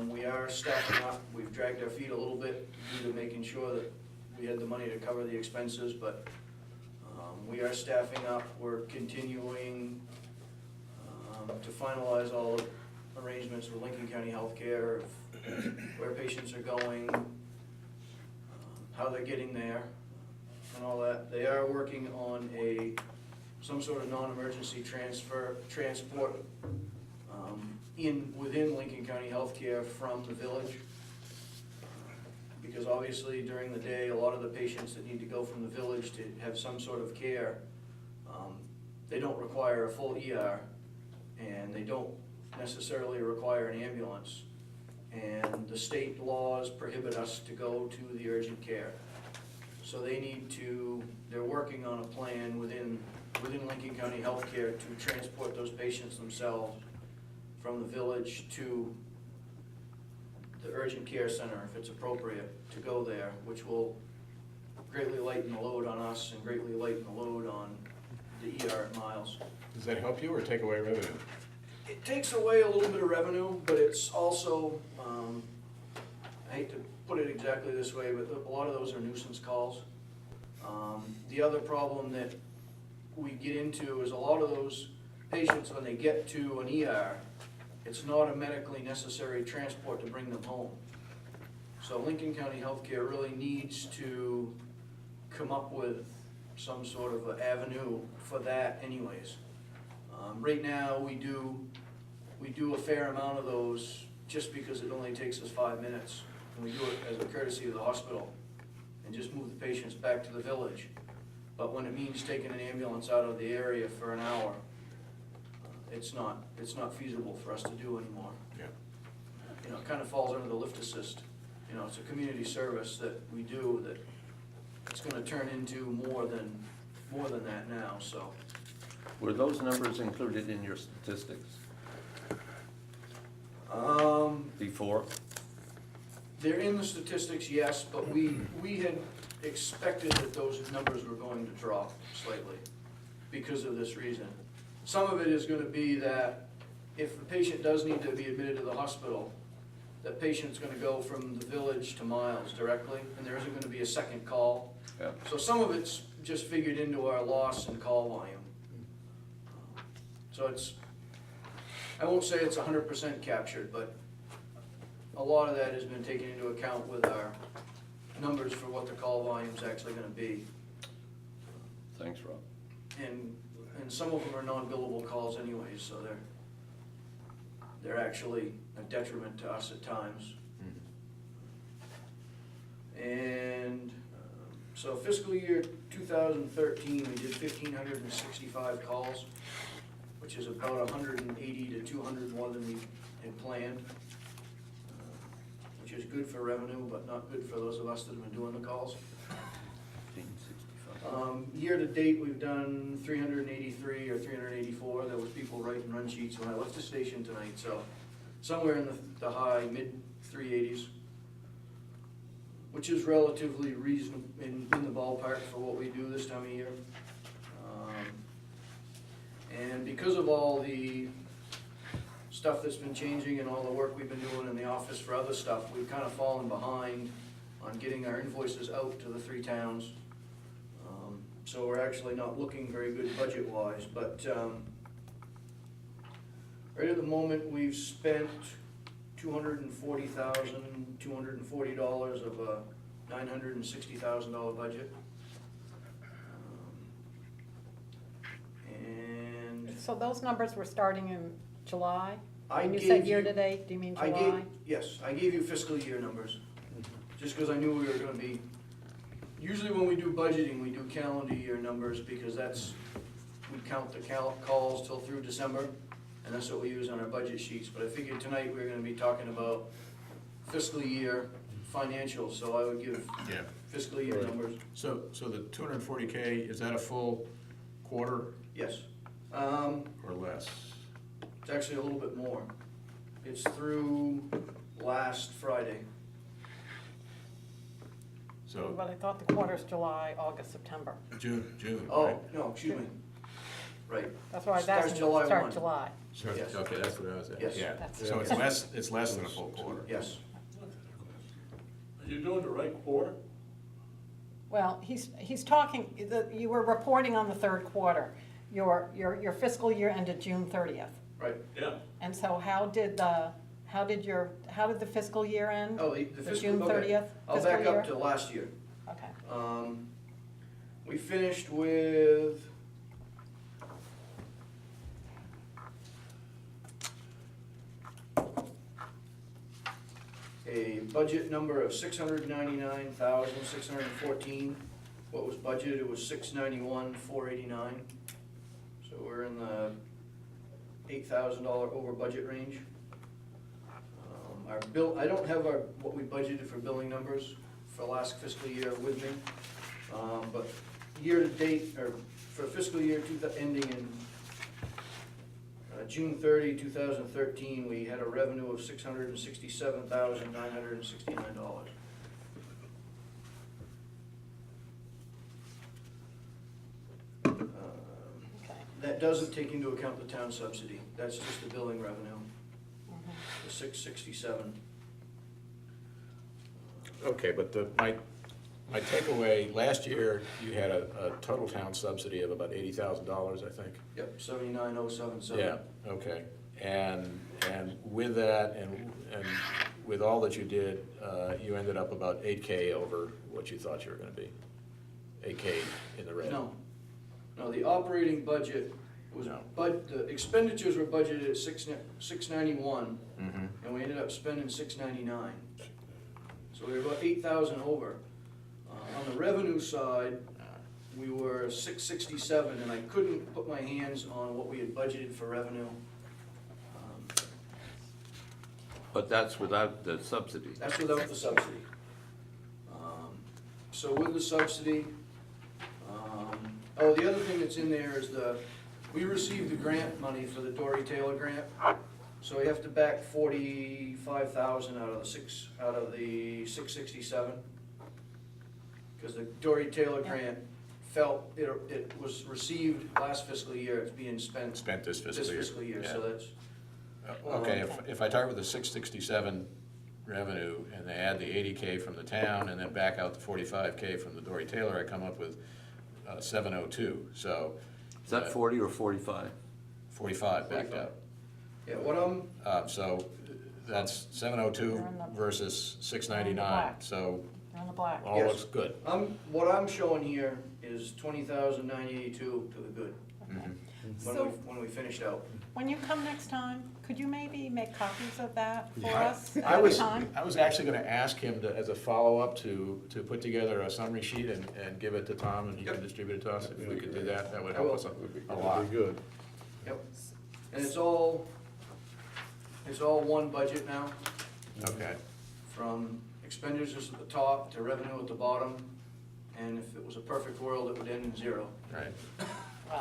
We are staffing up. We've dragged our feet a little bit due to making sure that we had the money to cover the expenses, but we are staffing up. We're continuing to finalize all the arrangements with Lincoln County Healthcare, where patients are going, how they're getting there, and all that. They are working on some sort of non-emergency transport within Lincoln County Healthcare from the village. Because obviously during the day, a lot of the patients that need to go from the village to have some sort of care, they don't require a full ER, and they don't necessarily require an ambulance. And the state laws prohibit us to go to the urgent care. So they're working on a plan within Lincoln County Healthcare to transport those patients themselves from the village to the urgent care center, if it's appropriate, to go there, which will greatly lighten the load on us and greatly lighten the load on the ER at Miles. Does that help you or take away revenue? It takes away a little bit of revenue, but it's also, I hate to put it exactly this way, but a lot of those are nuisance calls. The other problem that we get into is a lot of those patients, when they get to an ER, it's not a medically necessary transport to bring them home. So Lincoln County Healthcare really needs to come up with some sort of an avenue for that anyways. Right now, we do a fair amount of those just because it only takes us 5 minutes. And we do it as a courtesy to the hospital and just move the patients back to the village. But when it means taking an ambulance out of the area for an hour, it's not feasible for us to do anymore. Yeah. You know, it kind of falls under the lift assist. You know, it's a community service that we do that it's gonna turn into more than that now, so. Were those numbers included in your statistics before? They're in the statistics, yes, but we had expected that those numbers were going to drop slightly because of this reason. Some of it is gonna be that if the patient does need to be admitted to the hospital, that patient's gonna go from the village to Miles directly, and there isn't gonna be a second call. Yeah. So some of it's just figured into our loss and call volume. So I won't say it's 100% captured, but a lot of that has been taken into account with our numbers for what the call volume's actually gonna be. Thanks, Rob. And some of them are non-billable calls anyways, so they're actually a detriment to us at times. And so fiscal year 2013, we did 1,565 calls, which is about 180 to 200 more than we had planned, which is good for revenue, but not good for those of us that have been doing the calls. Year to date, we've done 383 or 384. There was people writing run sheets when I left the station tonight, so somewhere in the high, mid 380s. which is relatively reasonable, in the ballpark for what we do this time of year. And because of all the stuff that's been changing and all the work we've been doing in the office for other stuff, we've kind of fallen behind on getting our invoices out to the 3 towns. So we're actually not looking very good budget-wise, but right at the moment, we've spent $240,240 of a $960,000 budget. And So those numbers were starting in July? I When you gave said you- year-to-date, do you mean I July? gave, yes, I gave you fiscal year numbers, just because I knew we were gonna be, usually when we do budgeting, we do calendar year numbers, because that's, we count the calls till through December, and that's what we use on our budget sheets, but I figured tonight we were gonna be talking about fiscal year financials, so I would give Yeah. fiscal year numbers. So the 240K, is that a full quarter Yes. or less? It's actually a little bit more. It's through last Friday. So But I thought the quarter's July, August, September. June, Oh, right? no, excuse me. Right. That's why I was Starts asking, July start 1. July. Sure. Yes. Okay, that's what I was asking. Yes. Yeah, That's- so it's less than a full quarter. Yes. Are you doing the right quarter? Well, he's talking, you were reporting on the third quarter. Your fiscal year ended June 30th. Right. Yeah. And so how did the fiscal year end? Oh, the The fiscal, June okay. 30th I'll fiscal back year? up to last year. Okay. We finished with a budget number of $699,614. What was budgeted was $691,489. So we're in the $8,000 over budget range. Our bill, I don't have what we budgeted for billing numbers for last fiscal year with me. But year-to-date, or for fiscal year ending in June 30, 2013, we had a revenue of $667,969. That doesn't take into account the town subsidy. That's just the billing revenue, the $667. Okay, but my takeaway, last year, you had a total town subsidy of about $80,000, I think. Yep, 79,077. Yeah, okay. And with that, and with all that you did, you ended up about 8K over what you thought you were gonna be. 8K in the red. No, the operating budget was, No. the expenditures were budgeted at 691, Mhm. and we ended up spending 699. So we were about 8,000 over. On the revenue side, we were 667, and I couldn't put my hands on what we had budgeted for revenue. But that's without the subsidy. That's without the subsidy. So with the subsidy, the other thing that's in there is we received the grant money for the Dory Taylor grant. So we have to back 45,000 out of the 667. Because the Dory Taylor grant felt, it was received last fiscal year, it's being spent. Spent this fiscal year. This fiscal year, so Yeah. that's. Okay, if I start with the 667 revenue, and they add the 80K from the town, and then back out the 45K from the Dory Taylor, I come up with 702, so. Is that 40 or 45? 45 backed out. Yeah, what I'm, So that's 702 versus 699, black. so You're on the black. all Yes. looks good. what I'm showing here is 20,982 to the good, Mhm. So when we finished out. when you come next time, could you maybe make copies of that for I- us I at the was time? actually gonna ask him to, as a follow-up, to put together a summary sheet and give it to Tom, and he can distribute it to us. If we could do that, that would help us a lot. That'd be good. Yep. And it's all one budget now, Okay, from expenditures at the top to revenue at the bottom. And if it was a perfect world, it would end in zero. right.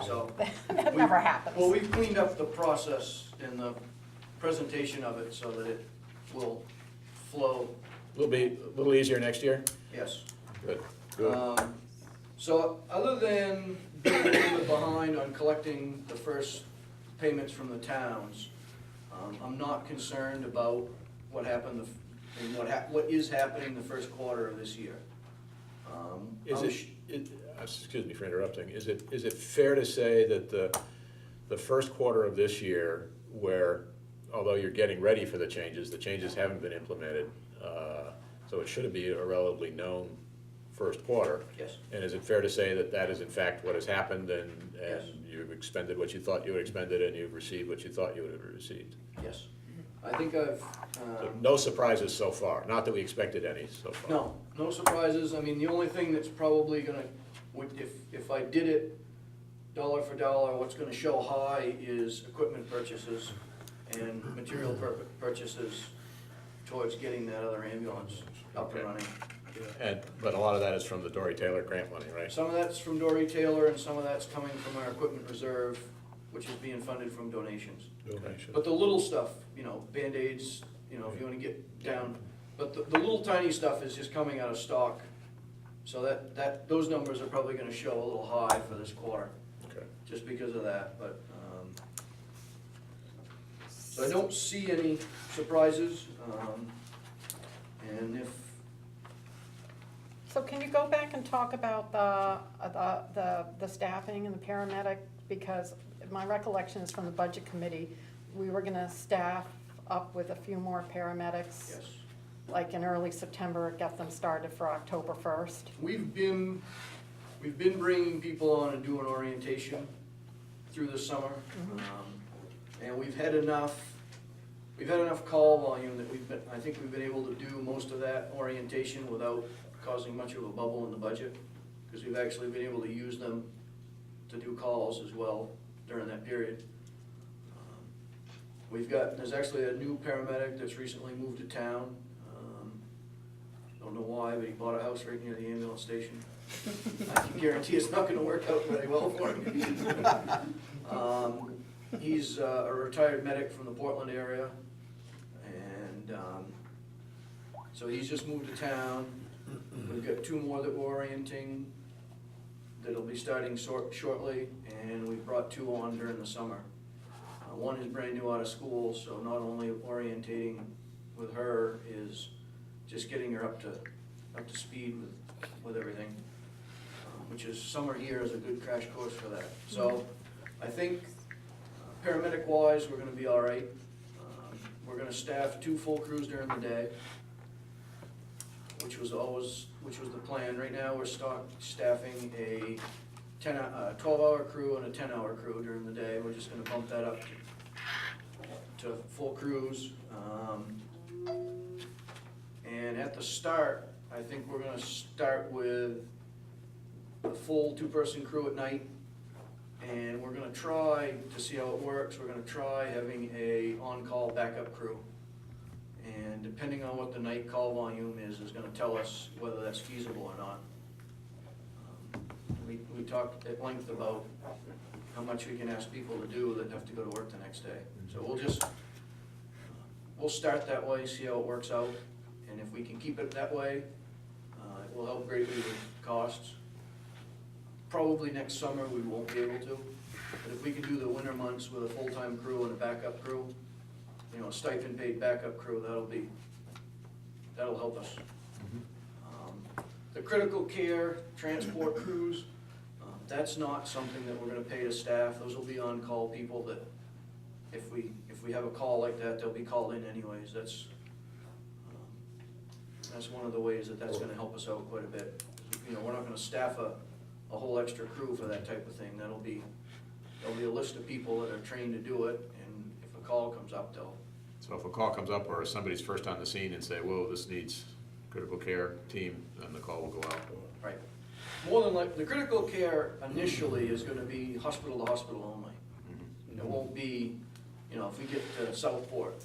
So That never happens. Well, we've cleaned up the process and the presentation of it so that it will flow. Will be a little easier next year? Yes. Good, good. So other than being a little bit behind on collecting the first payments from the towns, I'm not concerned about what happened, and what is happening the first quarter of this year. Excuse me for interrupting, is it fair to say that the first quarter of this year, where, although you're getting ready for the changes haven't been implemented, so it should be a relatively known first quarter? Yes. And is it fair to say that that is in fact what has happened, and Yes. you've expended what you thought you had expended, and you've received what you thought you would have received? Yes. I think I've, So no surprises so far, not that we expected any so far. no surprises. I mean, the only thing that's probably gonna, if I did it dollar for dollar, what's gonna show high is equipment purchases and material purchases towards getting that other ambulance up and running. But a lot of that is from the Dory Taylor grant money, right? Some of that's from Dory Taylor and some of that's coming from our equipment reserve, which is being funded from donations. But the little stuff, Band-Aids, if you wanna get down, but the little tiny stuff is just coming out of stock. So those numbers are probably gonna show a little high for this quarter, Okay. just because of that, but, so I don't see any surprises, and if, So can you go back and talk about the staffing and the paramedic? Because my recollection is from the budget committee, we were gonna staff up with a few more paramedics. yes. Like in early September, get them started for October 1st. We've been bringing people on and doing orientation through the summer. And we've had enough call volume that I think we've been able to do most of that orientation without causing much of a bubble in the budget, because we've actually been able to use them to do calls as well during that period. There's actually a new paramedic that's recently moved to town. Don't know why, but he bought a house right near the ambulance station. I can guarantee it's not gonna work out very well for him. He's a retired medic from the Portland area, and so he's just moved to town. We've got 2 more that we're orienting that'll be starting shortly, and we've brought 2 on during the summer. One is brand new out of school, so not only orientating with her is just getting her up to speed with everything, which is, summer here is a good crash course for that. So I think paramedic wise, we're gonna be all right. We're gonna staff 2 full crews during the day, which was the plan. Right now, we're staffing a 12-hour crew and a 10-hour crew during the day. We're just gonna bump that up to full crews. And at the start, I think we're gonna start with a full 2-person crew at night, and we're gonna try to see how it works. We're gonna try having a on-call backup crew. And depending on what the night call volume is gonna tell us whether that's feasible or not. We talked at length about how much we can ask people to do that have to go to work the next day. So we'll start that way, see how it works out, and if we can keep it that way, it will help greatly with costs. Probably next summer we won't be able to, but if we can do the winter months with a full-time crew and a backup crew, a stipend paid backup crew, that'll help us. The critical care transport crews, that's not something that we're gonna pay to staff. Those will be on-call people that, if we have a call like that, they'll be called in anyways. That's one of the ways that's gonna help us out quite a bit. We're not gonna staff a whole extra crew for that type of thing. There'll be a list of people that are trained to do it, and if a call comes up, So if a call comes up or somebody's first on the scene and say, whoa, this needs critical care team, then the call will go out. right. More than likely, the critical care initially is gonna be hospital to hospital only. It won't be, if we get to Southport.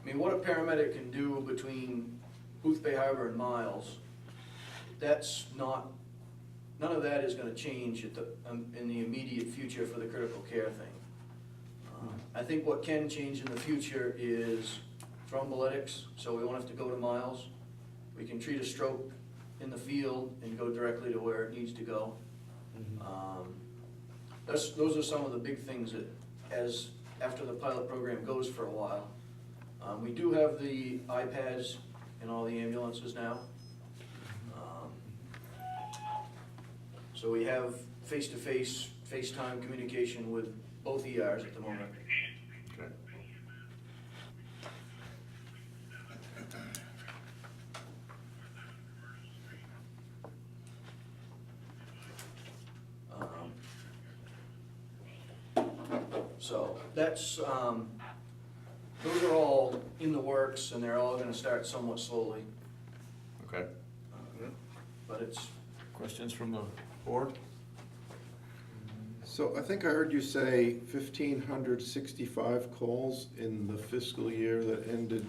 I mean, what a paramedic can do between Boothbay Harbor and Miles, none of that is gonna change in the immediate future for the critical care thing. I think what can change in the future is thrombolytics, so we won't have to go to Miles. We can treat a stroke in the field and go directly to where it needs to go. Those are some of the big things that, after the pilot program goes for a while. We do have the iPads in all the ambulances now. So we have face-to-face, FaceTime communication with both ERs at the moment. Okay. So that's, those are all in the works, and they're all gonna start somewhat slowly, Okay. but it's, Questions from the board? So I think I heard you say 1,565 calls in the fiscal year that ended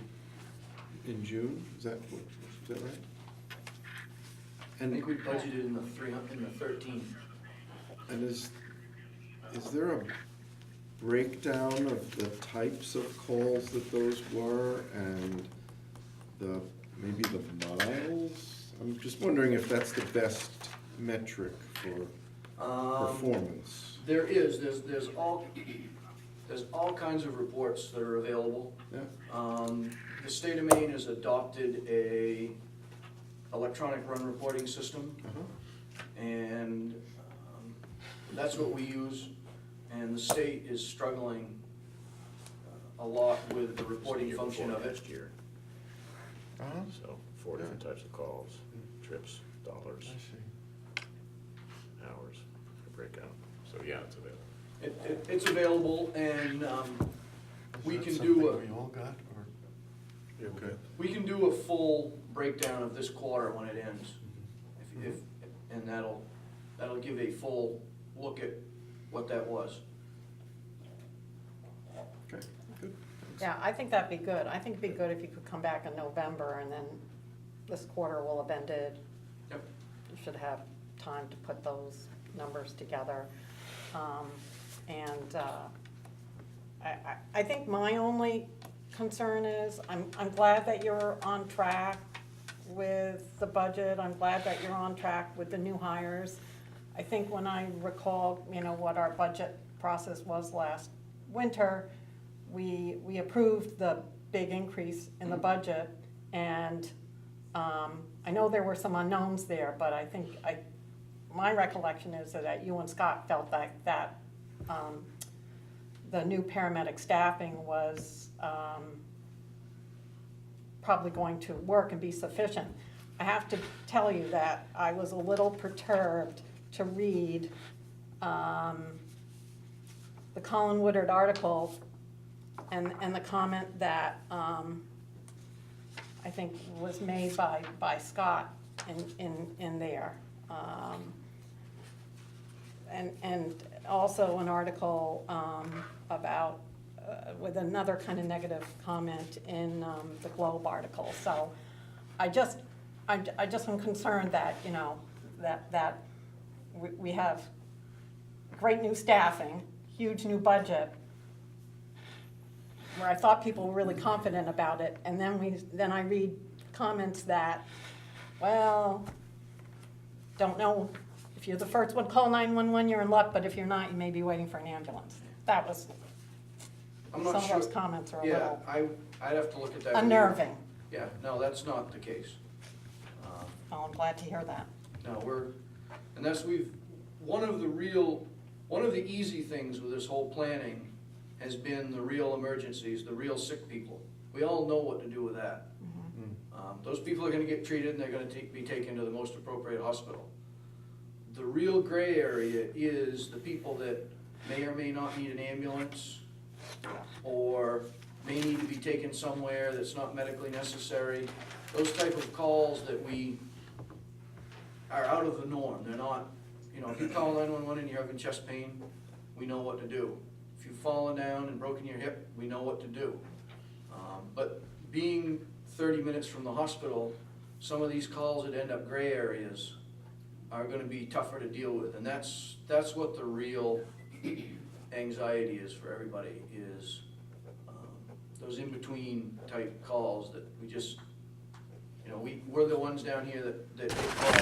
in June? Is that right? I think we budgeted in the 13. And is there a breakdown of the types of calls that those were and maybe the miles? I'm just wondering if that's the best metric for performance. There's all kinds of reports that are available. Yeah. The state of Maine has adopted a electronic run reporting system, and that's what we use. And the state is struggling a lot with the reporting function of it. Last year. So 4 different types of calls, trips, dollars, hours, breakout. So yeah, it's available. It's available, and we can do We all got, or? Okay. we can do a full breakdown of this quarter when it ends. And that'll give a full look at what that was. Okay, good. Yeah, I think that'd be good. I think it'd be good if you could come back in November and then this quarter will have ended. Yep. You should have time to put those numbers together. I think my only concern is, I'm glad that you're on track with the budget. I'm glad that you're on track with the new hires. I think when I recall, what our budget process was last winter, we approved the big increase in the budget, and I know there were some unknowns there, but I think my recollection is that you and Scott felt that the new paramedic staffing was probably going to work and be sufficient. I have to tell you that I was a little perturbed to read the Colin Woodard article and the comment that I think was made by Scott in there. And also an article about, with another kind of negative comment in the Globe article. So I just am concerned that, that we have great new staffing, huge new budget, where I thought people were really confident about it, and then I read comments that, well, don't know, if you're the first one, call 911, you're in luck, but if you're not, you may be waiting for an ambulance. That was, I'm some not of sure. those comments are a Yeah, little I'd have to look at that. unnerving. Yeah, no, that's not the case. Oh, I'm glad to hear that. No, and that's, one of the easy things with this whole planning has been the real emergencies, the real sick people. We all know what to do with that. Those people are gonna get treated and they're gonna be taken to the most appropriate hospital. The real gray area is the people that may or may not need an ambulance, or may need to be taken somewhere that's not medically necessary. Those type of calls that we are out of the norm. They're not, if you call 911 and you're having chest pain, we know what to do. If you've fallen down and broken your hip, we know what to do. But being 30 minutes from the hospital, some of these calls that end up gray areas are gonna be tougher to deal with. And that's what the real anxiety is for everybody, is those in-between type calls that You know, we're the ones down here that call.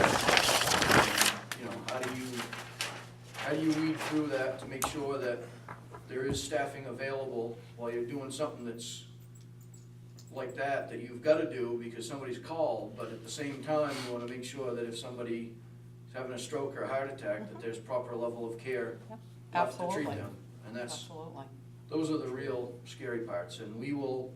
You know, how do you weed through that to make sure that there is staffing available while you're doing something that's like that you've gotta do because somebody's called, but at the same time, you wanna make sure that if somebody is having a stroke or a heart attack, that there's proper level of care left to treat Absolutely. them. And Absolutely. those are the real scary parts, and we will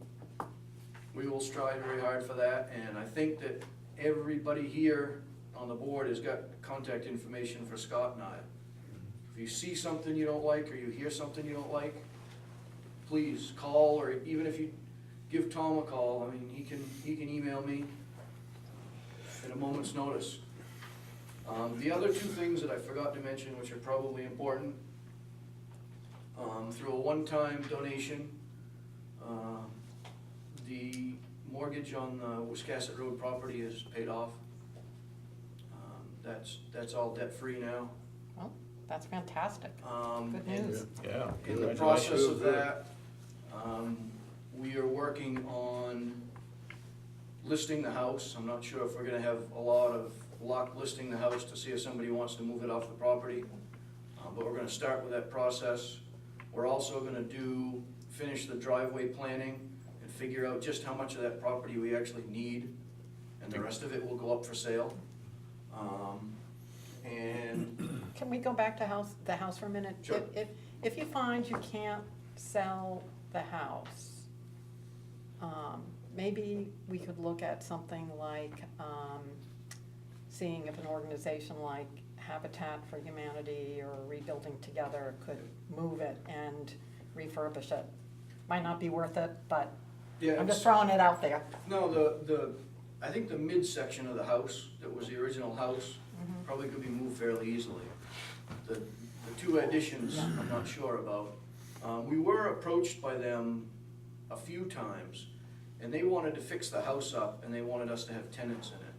strive very hard for that, and I think that everybody here on the board has got contact information for Scott and I. If you see something you don't like, or you hear something you don't like, please call, or even if you give Tom a call, I mean, he can email me at a moment's notice. The other two things that I forgot to mention, which are probably important, through a one-time donation, the mortgage on the Wiscasset Road property is paid off. That's all debt-free now. Well, that's fantastic. Good and news. Yeah. In the process of that, we are working on listing the house. I'm not sure if we're gonna have a lot of luck listing the house to see if somebody wants to move it off the property. But we're gonna start with that process. We're also gonna finish the driveway planning and figure out just how much of that property we actually need, and the rest of it will go up for sale. And Can we go back to the house for a minute? Sure. If you find you can't sell the house, maybe we could look at something like, seeing if an organization like Habitat for Humanity or Rebuilding Together could move it and refurbish it. Might not be worth it, but yeah, I'm just throwing it out there. no, I think the midsection of the house, that was the original house, probably could be moved fairly easily. The two additions, I'm not sure about. We were approached by them a few times, and they wanted to fix the house up, and they wanted us to have tenants in it,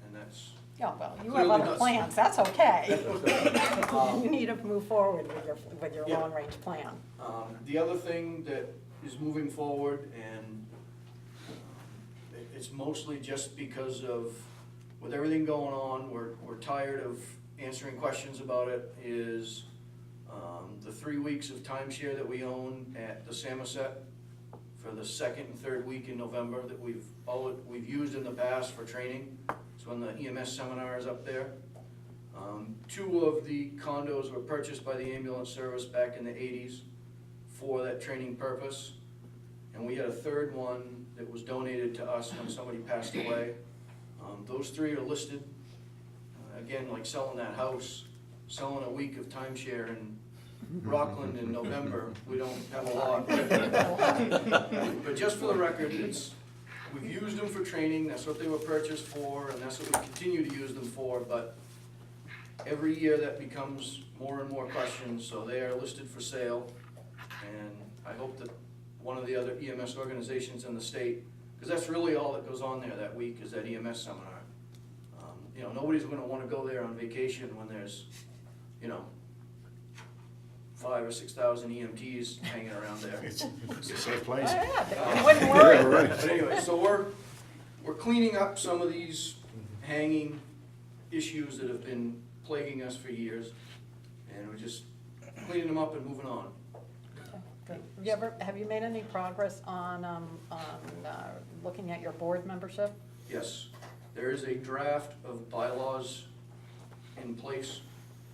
and that's, Yeah, well, you have Clearly other not. plans, that's okay. Um, You need to move forward with your Yeah. long-range plan. The other thing that is moving forward, and it's mostly just because of, with everything going on, we're tired of answering questions about it, is the 3 weeks of timeshare that we own at the Samoset for the second and third week in November that we've used in the past for training. It's when the EMS seminar is up there. 2 of the condos were purchased by the ambulance service back in the 80s for that training purpose. And we had a third one that was donated to us when somebody passed away. Those 3 are listed. Again, like selling that house, selling a week of timeshare in Rockland in November, we don't have a lot. But just for the record, we've used them for training, that's what they were purchased for, and that's what we continue to use them for, but every year that becomes more and more questions, so they are listed for sale. And I hope that one of the other EMS organizations in the state, because that's really all that goes on there that week, is that EMS seminar. You know, nobody's gonna wanna go there on vacation when there's, 5,000 or 6,000 EMTs hanging around there. It's a safe place. Yeah, you wouldn't worry. Yeah, right. But anyway, so we're cleaning up some of these hanging issues that have been plaguing us for years, and we're just cleaning them up and moving on. Good. Have you made any progress on looking at your board membership? Yes, there is a draft of bylaws in place.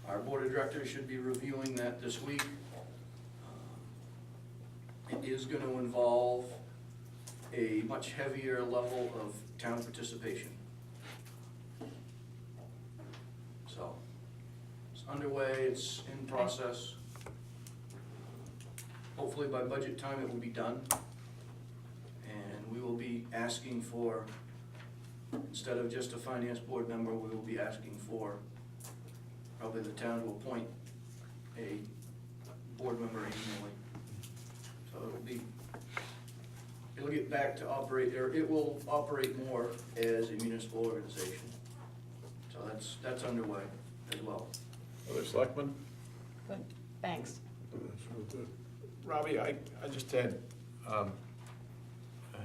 Our board of directors should be reviewing that this week. It is going to involve a much heavier level of town participation. So, it's underway, it's in process. Hopefully by budget time it will be done. And we will be asking for, instead of just a finance board member, we will be asking for probably the town to appoint a board member annually. So it'll get back to operate, or it will operate more as a municipal organization. So that's underway as well. Other selectmen? Good, thanks. Robbie, I just had,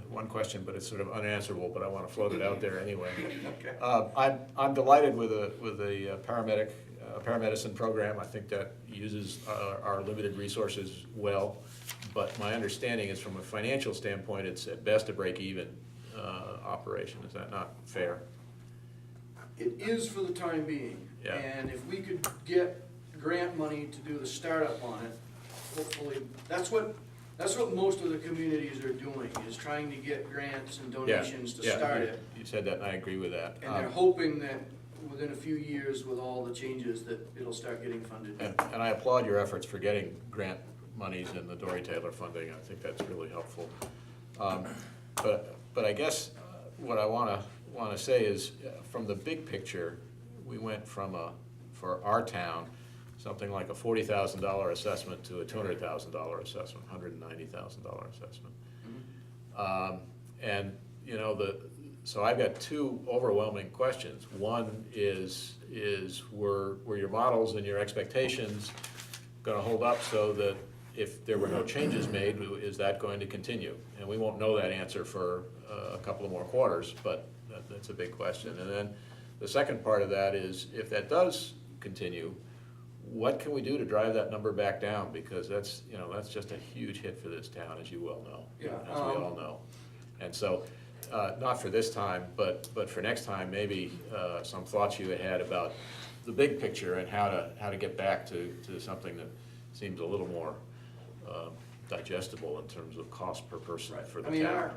one question, but it's sort of unanswerable, but I want to float it out there anyway. Okay. I'm delighted with the paramedicine program. I think that uses our limited resources well. But my understanding is from a financial standpoint, it's at best a break-even operation. Is that not fair? It is for the time being. Yeah. And if we could get grant money to do the startup on it, hopefully, that's what most of the communities are doing, is trying to get grants and donations to start it. You said that, and I agree with that. And they're hoping that within a few years, with all the changes, that it'll start getting funded. And I applaud your efforts for getting grant monies in the Dory Taylor funding. I think that's really helpful. But I guess what I want to say is, from the big picture, we went from for our town, something like a $40,000 assessment to a $200,000 assessment, $190,000 assessment. And you know, so I've got two overwhelming questions. One is were your models and your expectations going to hold up, so that if there were no changes made, is that going to continue? And we won't know that answer for a couple of more quarters, but that's a big question. And then the second part of that is, if that does continue, what can we do to drive that number back down? Because that's just a huge hit for this town, as you well know, as we all know. And so, not for this time, but for next time, maybe some thoughts you had about the big picture and how to get back to something that seems a little more digestible in terms of cost per person for the town.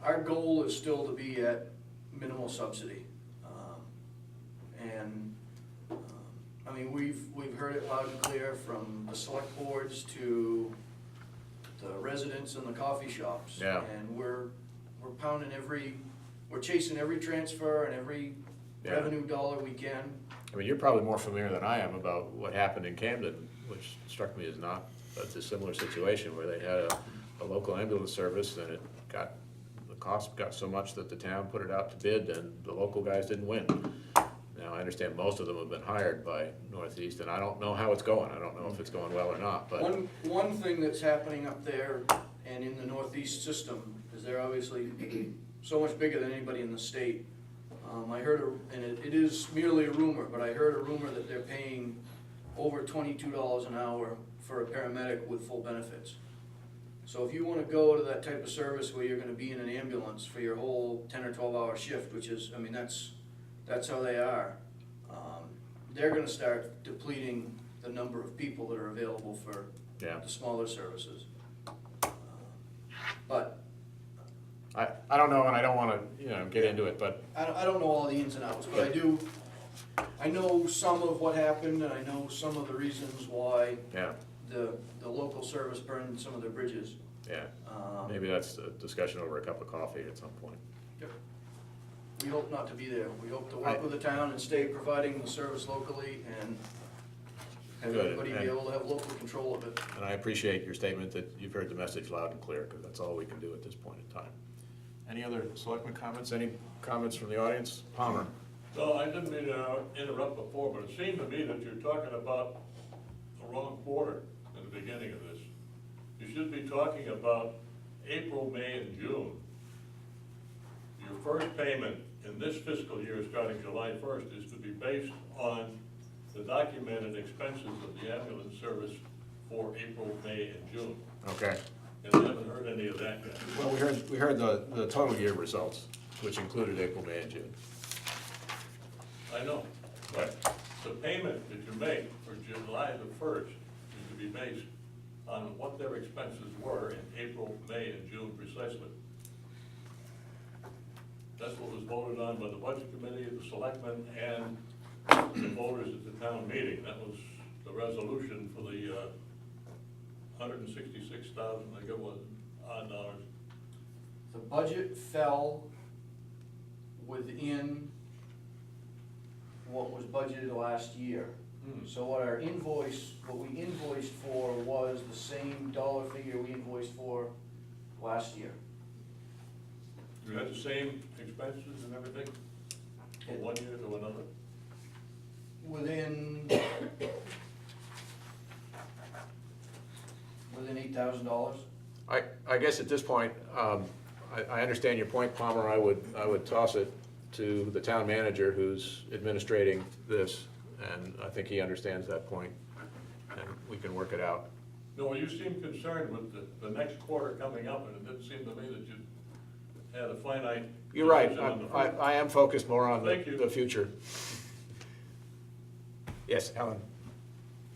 Our goal is still to be at minimal subsidy. We've heard it loud and clear from the select boards to the residents in the coffee shops. Yeah. And we're pounding we're chasing every transfer and every revenue dollar we can. I mean, you're probably more familiar than I am about what happened in Camden, which struck me as not a similar situation, where they had a local ambulance service, and the cost got so much that the town put it out to bid, and the local guys didn't win. Now, I understand most of them have been hired by Northeast, and I don't know how it's going. I don't know if it's going well or not, but. One thing that's happening up there and in the Northeast system is they're obviously so much bigger than anybody in the state. I heard, and it is merely a rumor, but I heard a rumor that they're paying over $22 an hour for a paramedic with full benefits. So if you want to go to that type of service where you're going to be in an ambulance for your whole 10 or 12 hour shift, which is, I mean, that's how they are, they're going to start depleting the number of people that are available for the smaller services. But I don't know, and I don't want to get into it, but I don't know all the ins and outs, but I know some of what happened, and I know some of the reasons why the local service burned some of their bridges. Yeah, maybe that's a discussion over a cup of coffee at some point. Yep. We hope not to be there. We hope to work with the town and stay providing the service locally and have everybody be able to have local control of it. And I appreciate your statement that you've heard the message loud and clear, because that's all we can do at this point in time. Any other selectmen comments? Any comments from the audience? Palmer? No, I didn't mean to interrupt before, but it seemed to me that you're talking about the wrong quarter in the beginning of this. You should be talking about April, May, and June. Your first payment in this fiscal year, starting July 1st, is to be based on the documented expenses of the ambulance service for April, May, and June. Okay. And I haven't heard any of that yet. Well, we heard the total year results, which included April, May, and June. I know, but the payment that you make for July the 1st is to be based on what their expenses were in April, May, and June precisely. That's what was voted on by the budget committee, the selectmen, and the voters at the town meeting. That was the resolution for the $166,000, I think it was, odd dollars. The budget fell within what was budgeted last year. So what we invoiced for was the same dollar figure we invoiced for last year. You had the same expenses and everything from one year to another? Within $8,000. I guess at this point, I understand your point, Palmer. I would toss it to the town manager who's administrating this, and I think he understands that point, and we can work it out. No, you seem concerned with the next quarter coming up, and it didn't seem to me that you had a finite. You're right. position on the first. I am focused more on Thank you. the future. Yes, Helen?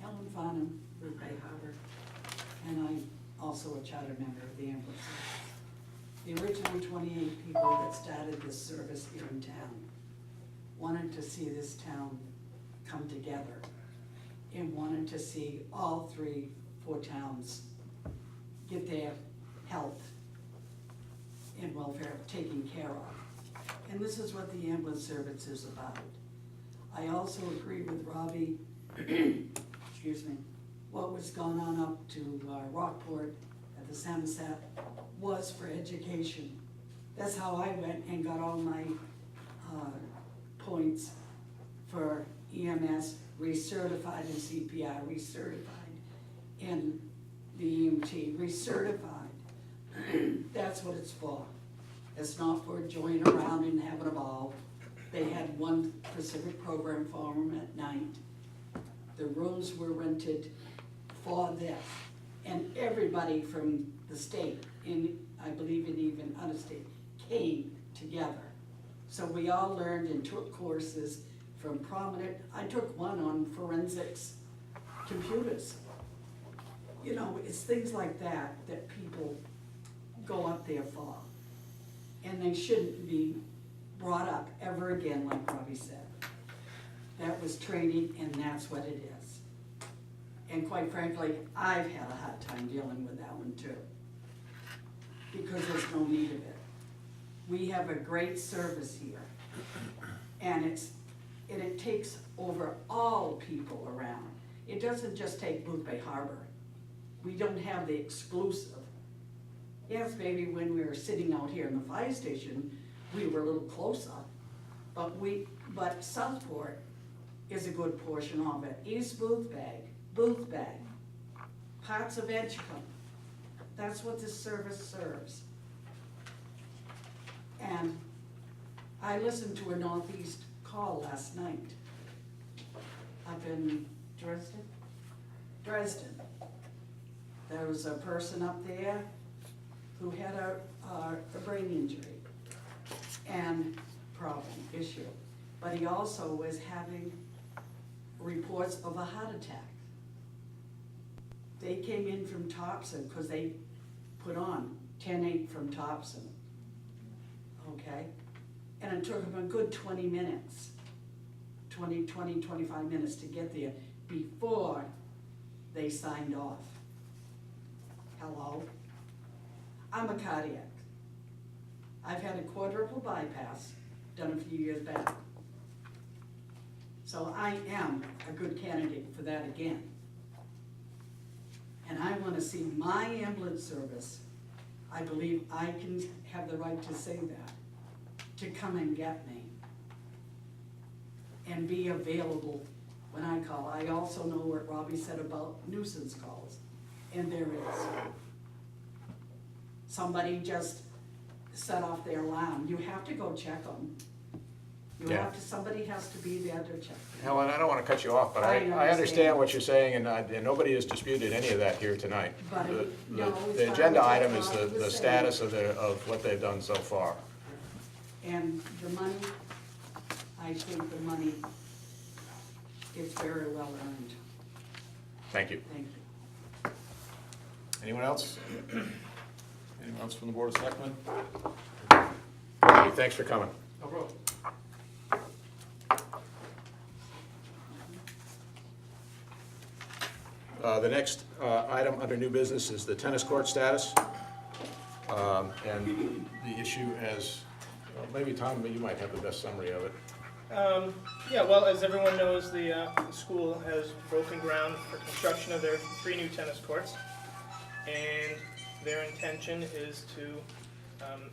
Helen Farnham, Boothbay Harbor, and I'm also a charter member of the ambulance service. The original 28 people that started this service here in town wanted to see this town come together and wanted to see all 4 towns get their health and welfare taken care of. And this is what the ambulance service is about. I also agree with Robbie, excuse me, what was going on up to Rockport at the Samoset was for education. That's how I went and got all my points for EMS, recertified in CPR, recertified in the EMT, recertified. That's what it's for. It's not for joining around and having a ball. They had one specific program for them at night. The rooms were rented for this. And everybody from the state, and I believe in even out of state, came together. So we all learned and took courses from prominent, I took one on forensics computers. You know, it's things like that that people go up there for. And they shouldn't be brought up ever again, like Robbie said. That was training, and that's what it is. And quite frankly, I've had a hard time dealing with that one too, because there's no need of it. We have a great service here, and it takes over all people around. It doesn't just take Boothbay Harbor. We don't have the exclusive. Yes, maybe when we were sitting out here in the fire station, we were a little closer, but Southport is a good portion of it. East Boothbay, parts of Edgecombe. That's what this service serves. And I listened to a Northeast call last night up in Dresden. There was a person up there who had a brain injury and issue. But he also was having reports of a heart attack. They came in from Thompson because they put on 10-8 from Thompson, okay? And it took them a good 20 minutes, 25 minutes to get there before they signed off. Hello? I'm a cardiac. I've had a quadruple bypass done a few years back. So I am a good candidate for that again. And I want to see my ambulance service, I believe I can have the right to say that, to come and get me and be available when I call. I also know what Robbie said about nuisance calls, and there is. Somebody just set off their alarm. You have to go check them. Somebody has to be there to check them. Helen, I don't want to cut you off, but I understand what you're saying, and nobody has disputed any of that here tonight. But The agenda item is the status of what they've done so far. And the money, I think the money is very well earned. Thank you. Thank you. Anyone else? Anyone else from the Board of Selectmen? Thank you. Thanks for coming. No problem. The next item under new business is the tennis court status. And the issue has, maybe Tom, you might have the best summary of it. Yeah, well, as everyone knows, the school has broken ground for construction of their 3 new tennis courts. And their intention is to,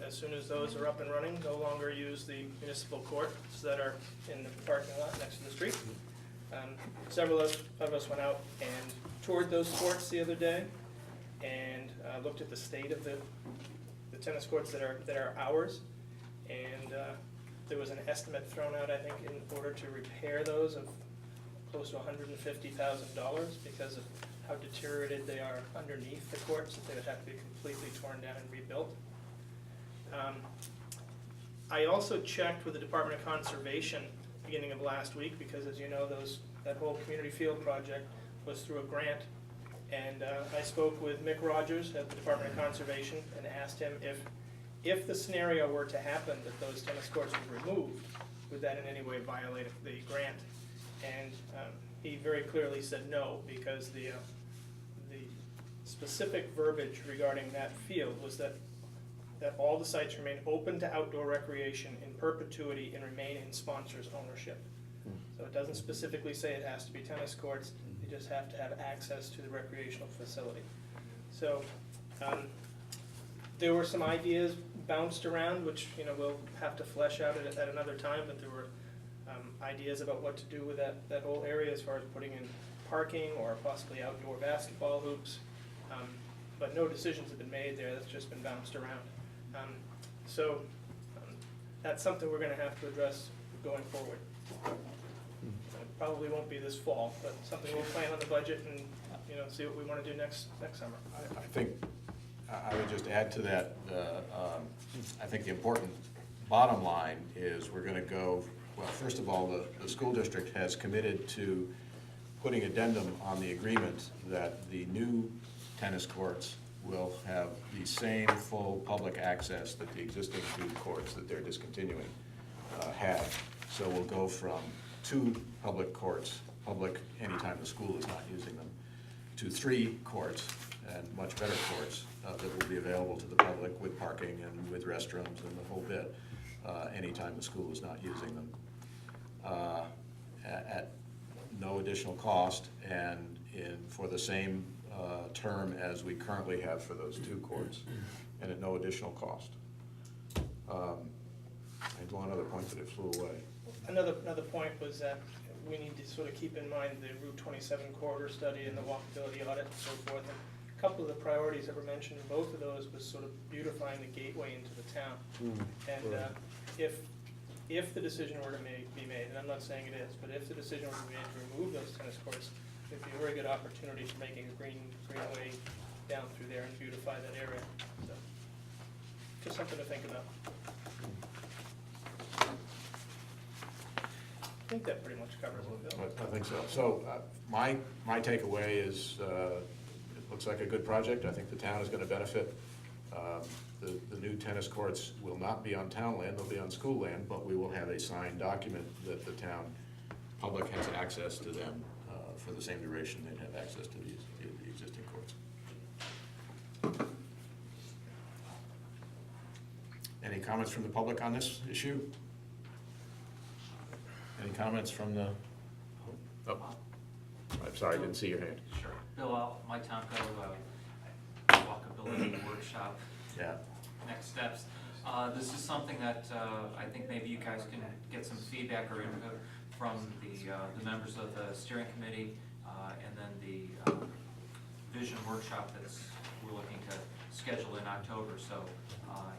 as soon as those are up and running, no longer use the municipal courts that are in the parking lot next to the street. Several of us went out and toured those courts the other day and looked at the state of the tennis courts that are ours, and there was an estimate thrown out, I think, in order to repair those of close to $150,000 because of how deteriorated they are underneath the courts, that they would have to be completely torn down and rebuilt. I also checked with the Department of Conservation beginning of last week because, as you know, that whole community field project was through a grant. And I spoke with Mick Rogers at the Department of Conservation and asked him if the scenario were to happen that those tennis courts were removed, would that in any way violate the grant? And he very clearly said no, because the specific verbiage regarding that field was that all the sites remain open to outdoor recreation in perpetuity and remain in sponsors' ownership. So it doesn't specifically say it has to be tennis courts, you just have to have access to the recreational facility. So there were some ideas bounced around, which we'll have to flesh out at another time, but there were ideas about what to do with that whole area as far as putting in parking or possibly outdoor basketball hoops. But no decisions have been made there, that's just been bounced around. So that's something we're going to have to address going forward. It probably won't be this fall, but something we'll plan on the budget and see what we want to do next summer. I think I would just add to that, I think the important bottom line is we're going to go, well, first of all, the school district has committed to putting addendum on the agreement that the new tennis courts will have the same full public access that the existing two courts that they're discontinuing have. So we'll go from 2 public courts, public anytime the school is not using them, to 3 courts, and much better courts that will be available to the public with parking and with restrooms and the whole bit, anytime the school is not using them. At no additional cost and for the same term as we currently have for those 2 courts, and at no additional cost. I had one other point that it flew away. Another point was that we need to sort of keep in mind the Route 27 corridor study and the walkability audit and so forth. And a couple of the priorities that were mentioned in both of those was sort of beautifying the gateway into the town. And if the decision were to be made, and I'm not saying it is, but if the decision were to be made to remove those tennis courts, it'd be a very good opportunity for making a greenway down through there and beautify that area. So, just something to think about. I think that pretty much covers it, Bill. I think so. So my takeaway is it looks like a good project. I think the town is going to benefit. The new tennis courts will not be on town land, they'll be on school land, but we will have a signed document that the town public has access to them for the same duration they'd have access to the existing courts. Any comments from the public on this issue? Any comments from the, oh, I'm sorry, I didn't see your hand. Sure. Bill, my town walkability workshop. Yeah. Next steps. This is something that I think maybe you guys can get some feedback or input from the members of the steering committee, and then the vision workshop we're looking to schedule in October. So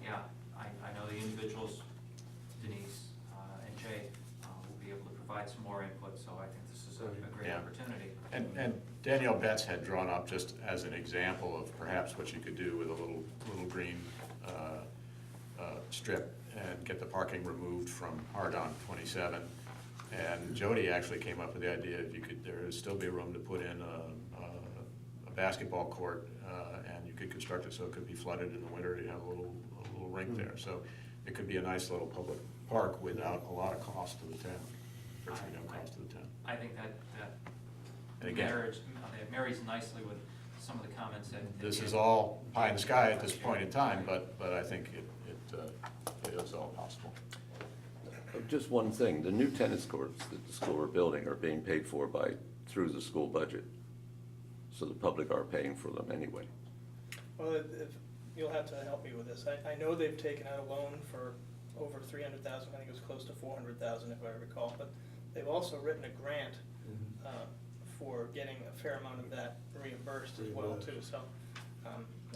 yeah, I know the individuals, Denise and Jay, will be able to provide some more input. So I think this is a great opportunity. And Danielle Betts had drawn up, just as an example of perhaps what you could do with a little green strip and get the parking removed from Hardon 27. And Jody actually came up with the idea if there would still be room to put in a basketball court, and you could construct it so it could be flooded in the winter. You have a little rink there, so it could be a nice little public park without a lot of cost to the town. Virtually no cost to the town. I think that And again, marries nicely with some of the comments that. This is all pie in the sky at this point in time, but I think it is all possible. Just one thing, the new tennis courts that the school are building are being paid for through the school budget. So the public are paying for them anyway. Well, you'll have to help me with this. I know they've taken out a loan for over $300,000. I think it was close to $400,000 if I recall. But they've also written a grant for getting a fair amount of that reimbursed as well too. So,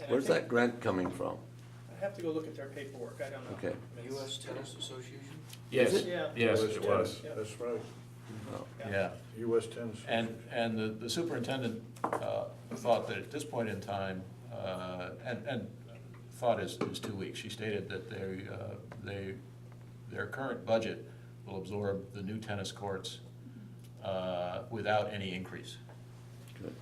Where's that grant coming from? have to go look at their paperwork, I don't know. Okay. I mean, US Tennis Association? Yes, Yeah. yes, it was. Yeah. That's right. Yeah. US 10. And the superintendent thought that at this point in time, and thought is 2 weeks. She stated that their current budget will absorb the new tennis courts without any increase. Good.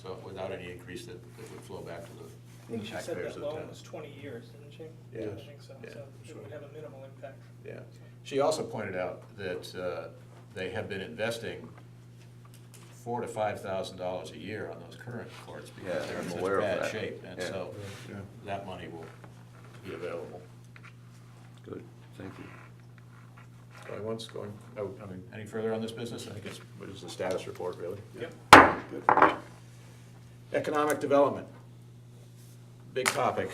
So without any increase that would flow back to the I think she said taxpayers that of the loan town. was 20 years, didn't she? Yeah. I think so, Yeah. so it would have a minimal impact. Yeah. She also pointed out that they have been investing $4,000 to $5,000 a year on those current courts because Yeah, they're in I'm such aware of bad that. shape. And Yeah. so that money will be available. Good, thank you. Going once, going, oh, I mean, any further on this business? I think it's, what is the status report, really? Yep. Good. Economic development, big topic.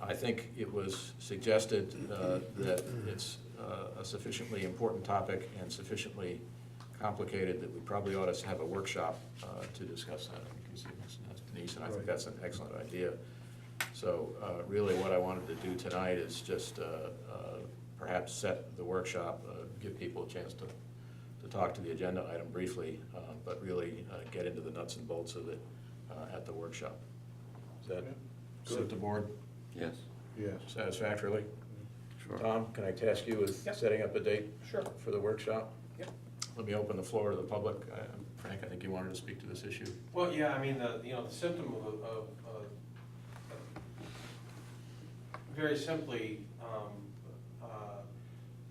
I think it was suggested that it's a sufficiently important topic and sufficiently complicated that we probably ought to have a workshop to discuss that. I think you see that's Denise, and I think that's an excellent idea. So really what I wanted to do tonight is just perhaps set the workshop, give people a chance to talk to the agenda item briefly, but really get into the nuts and bolts of it at the workshop. Does that suit the board Yes, Yes. satisfactorily? sure. Tom, can I task you with Yep. setting up a date Sure. for the workshop? Yep. Let me open the floor to the public. Frank, I think you wanted to speak to this issue. Well, yeah, I mean, the symptom of very simply,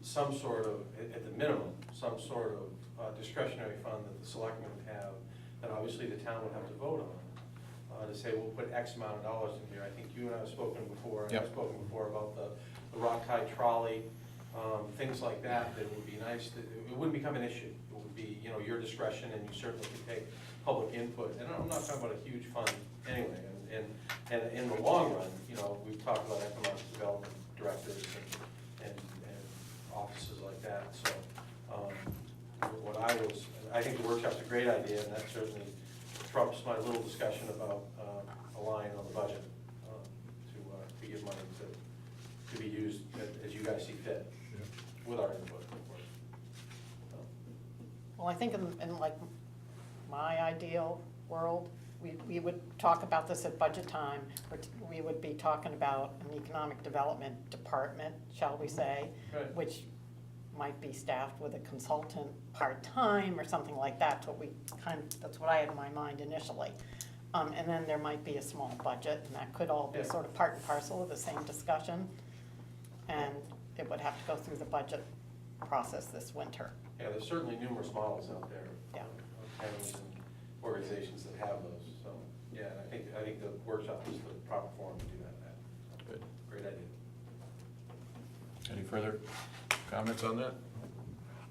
some sort of, at the minimum, some sort of discretionary fund that the selectmen have, that obviously the town would have to vote on, to say, we'll put X amount of dollars in here. I think you and I have spoken before, and I've Yep. spoken before about the rock high trolley, things like that, that would be nice, it wouldn't become an issue. It would be, your discretion, and you certainly could take public input. And I'm not talking about a huge fund anyway, and in the long run, we've talked about economic development directors and offices like that, so, I think the workshop's a great idea, and that certainly trumps my little discussion about a line on the budget, to give money to be used as you guys see fit, with our input, of course. Well, I think in like my ideal world, we would talk about this at budget time, or we would be talking about an economic development department, shall we say, Right. which might be staffed with a consultant part-time or something like that. That's what I had in my mind initially. And then there might be a small budget, and that could all be Yeah. sort of part and parcel of the same discussion. And it would have to go through the budget process this winter. Yeah, there's certainly numerous models out there. Yeah. Of towns and organizations that have those, so, yeah, and I think the workshop is the proper forum to do that. Good. Great idea. Any further comments on that?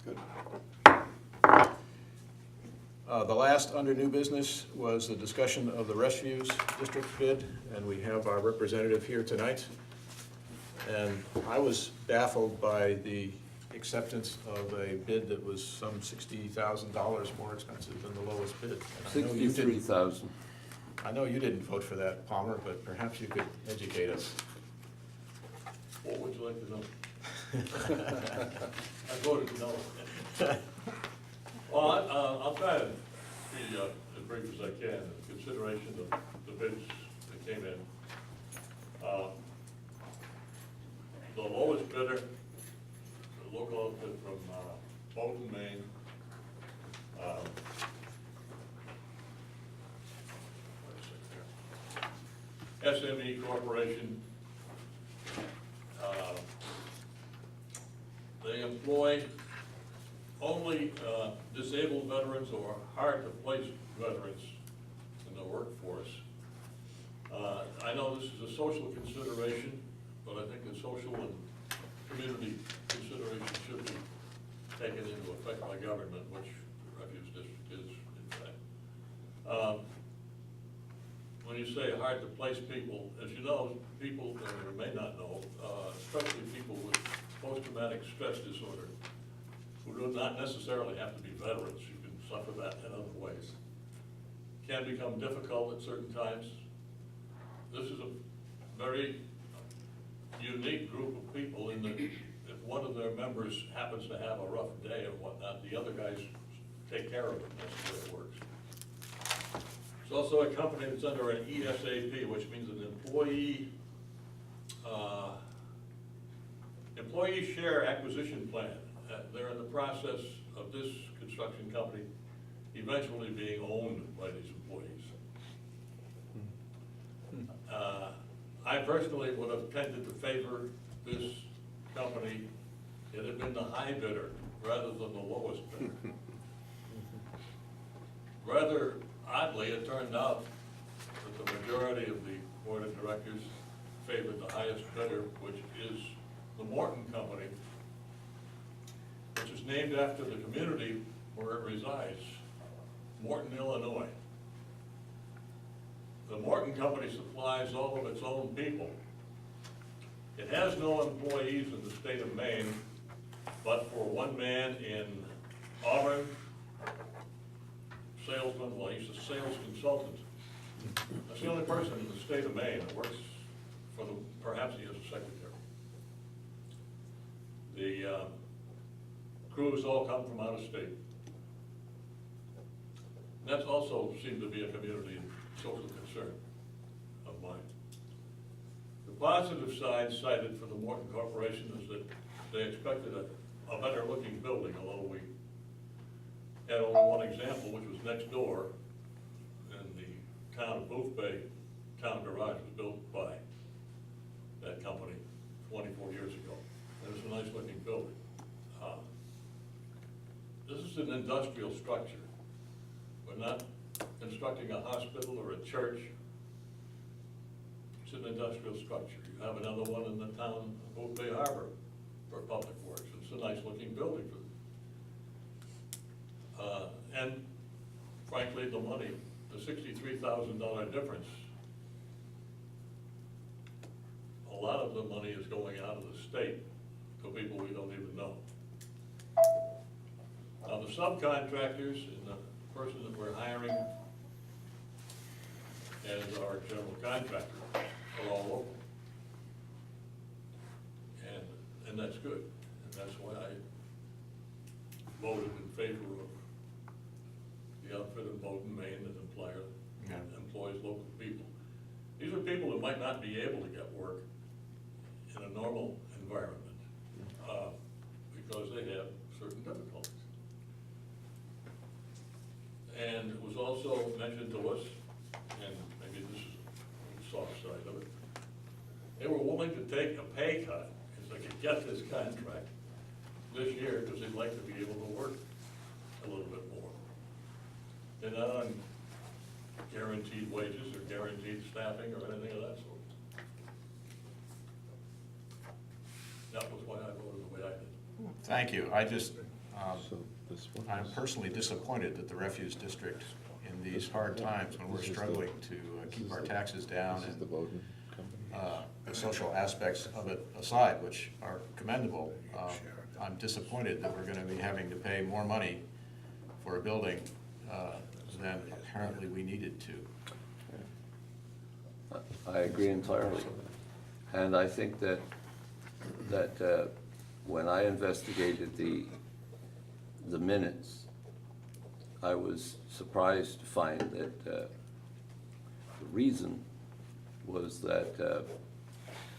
Good. The last under new business was the discussion of the Rescues District bid, and we have our representative here tonight. And I was baffled by the acceptance of a bid that was some $60,000 more expensive than the lowest bid. And I know you didn't- 63,000. I know you didn't vote for that, Palmer, but perhaps you could educate us. What would you like to know? I voted no. Well, I'll try to be as brief as I can in consideration of the bids that came in. The lowest bidder, the local outfit from Bolton, Maine. SME Corporation. They employ only disabled veterans or hard-to-place veterans in the workforce. I know this is a social consideration, but I think the social and community consideration should be taken into effect by government, which the Refuse District is, in fact. When you say hard-to-place people, as you know, people, or may not know, especially people with post-traumatic stress disorder, who do not necessarily have to be veterans, you can suffer that in other ways, can become difficult at certain times. This is very unique group of people in that if one of their members happens to have a rough day or whatnot, the other guys take care of it. That's the way it works. It's also a company that's under an ESAP, which means an employee share acquisition plan. They're in the process of this construction company eventually being owned by these employees. I personally would have tended to favor this company had it been the high bidder rather than the lowest bidder. Rather oddly, it turned out that the majority of the board of directors favored the highest bidder, which is the Morton Company, which is named after the community where it resides, Morton, Illinois. The Morton Company supplies all of its own people. It has no employees in the state of Maine, but for one man in Auburn, salesman, well, he's a sales consultant. That's the only person in the state of Maine that works for them. Perhaps he has a secretary. The crews all come from out of state. That's also seemed to be a community and social concern of mine. The positive side cited for the Morton Corporation is that they expected a better looking building, although we had only one example, which was next door in the town of Boothbay. Town garage was built by that company 24 years ago. It was a nice looking building. This is an industrial structure. We're not constructing a hospital or a church. It's an industrial structure. You have another one in the town of Boothbay Harbor for public works. It's a nice looking building for them. And frankly, the money, the $63,000 difference, a lot of the money is going out of the state to people we don't even know. Now the subcontractors and the person that we're hiring as our general contractor are all local. And that's good. And that's why I voted in favor of the outfit in Bowden, Maine that employs local people. These are people that might not be able to get work in a normal environment because they have certain difficulties. And it was also mentioned to us, and maybe this is the soft side of it, they were willing to take a pay cut if they could get this contract this year because they'd like to be able to work a little bit more. They're not on guaranteed wages or guaranteed staffing or anything of that sort. That was why I voted the way I did. Thank you. I'm personally disappointed that the refuse district, in these hard times when we're struggling to keep our taxes down and the social aspects of it aside, which are commendable, I'm disappointed that we're going to be having to pay more money for a building than apparently we needed to. I agree entirely. And I think that when I investigated the minutes, I was surprised to find that the reason was that,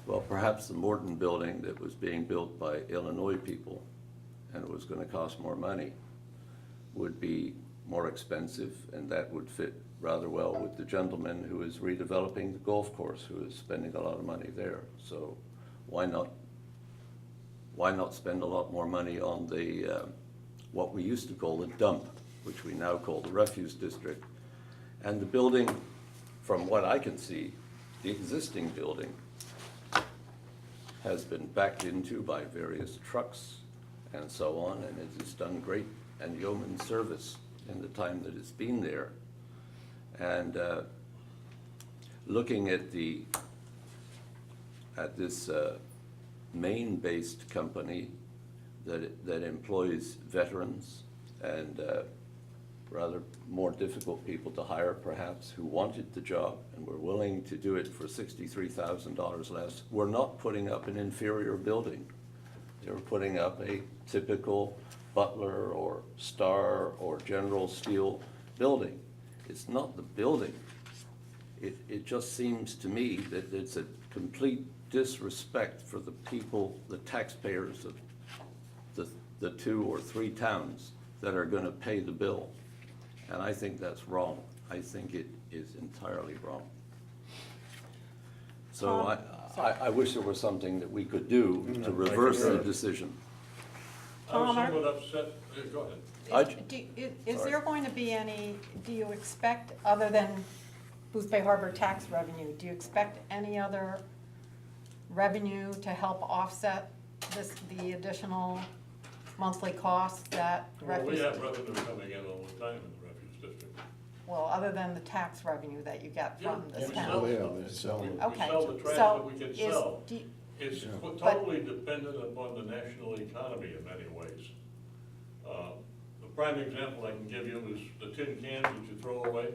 well, perhaps the Morton building that was being built by Illinois people and it was going to cost more money would be more expensive, and that would fit rather well with the gentleman who is redeveloping the golf course, who is spending a lot of money there. So why not spend a lot more money on the what we used to call the dump, which we now call the refuse district. And the building, from what I can see, the existing building has been backed into by various trucks and so on, and it has done great and yeoman service in the time that it's been there. And looking at this Maine-based company that employs veterans and rather more difficult people to hire perhaps, who wanted the job and were willing to do it for $63,000 less, were not putting up an inferior building. They were putting up a typical Butler or Star or General Steel building. It's not the building. It just seems to me that it's a complete disrespect for the people, the taxpayers of the 2 or 3 towns that are going to pay the bill. And I think that's wrong. I think it is entirely wrong. So I wish there was something that we could do to reverse the decision. I was Tom, somewhat upset, go ahead. Is there going to be any, do you expect, other than Boothbay Harbor tax revenue, do you expect any other revenue to help offset the additional monthly costs that Well, we refuse? have revenue coming in all the time in the refuse district. Well, other than the tax revenue that you get from Yeah, this we town? sell Yeah, it. they sell it. We Okay, sell the trash so that we can is- sell. do you- It's Yeah. totally dependent upon the national economy in many ways. The prime example I can give you is the tin cans that you throw away.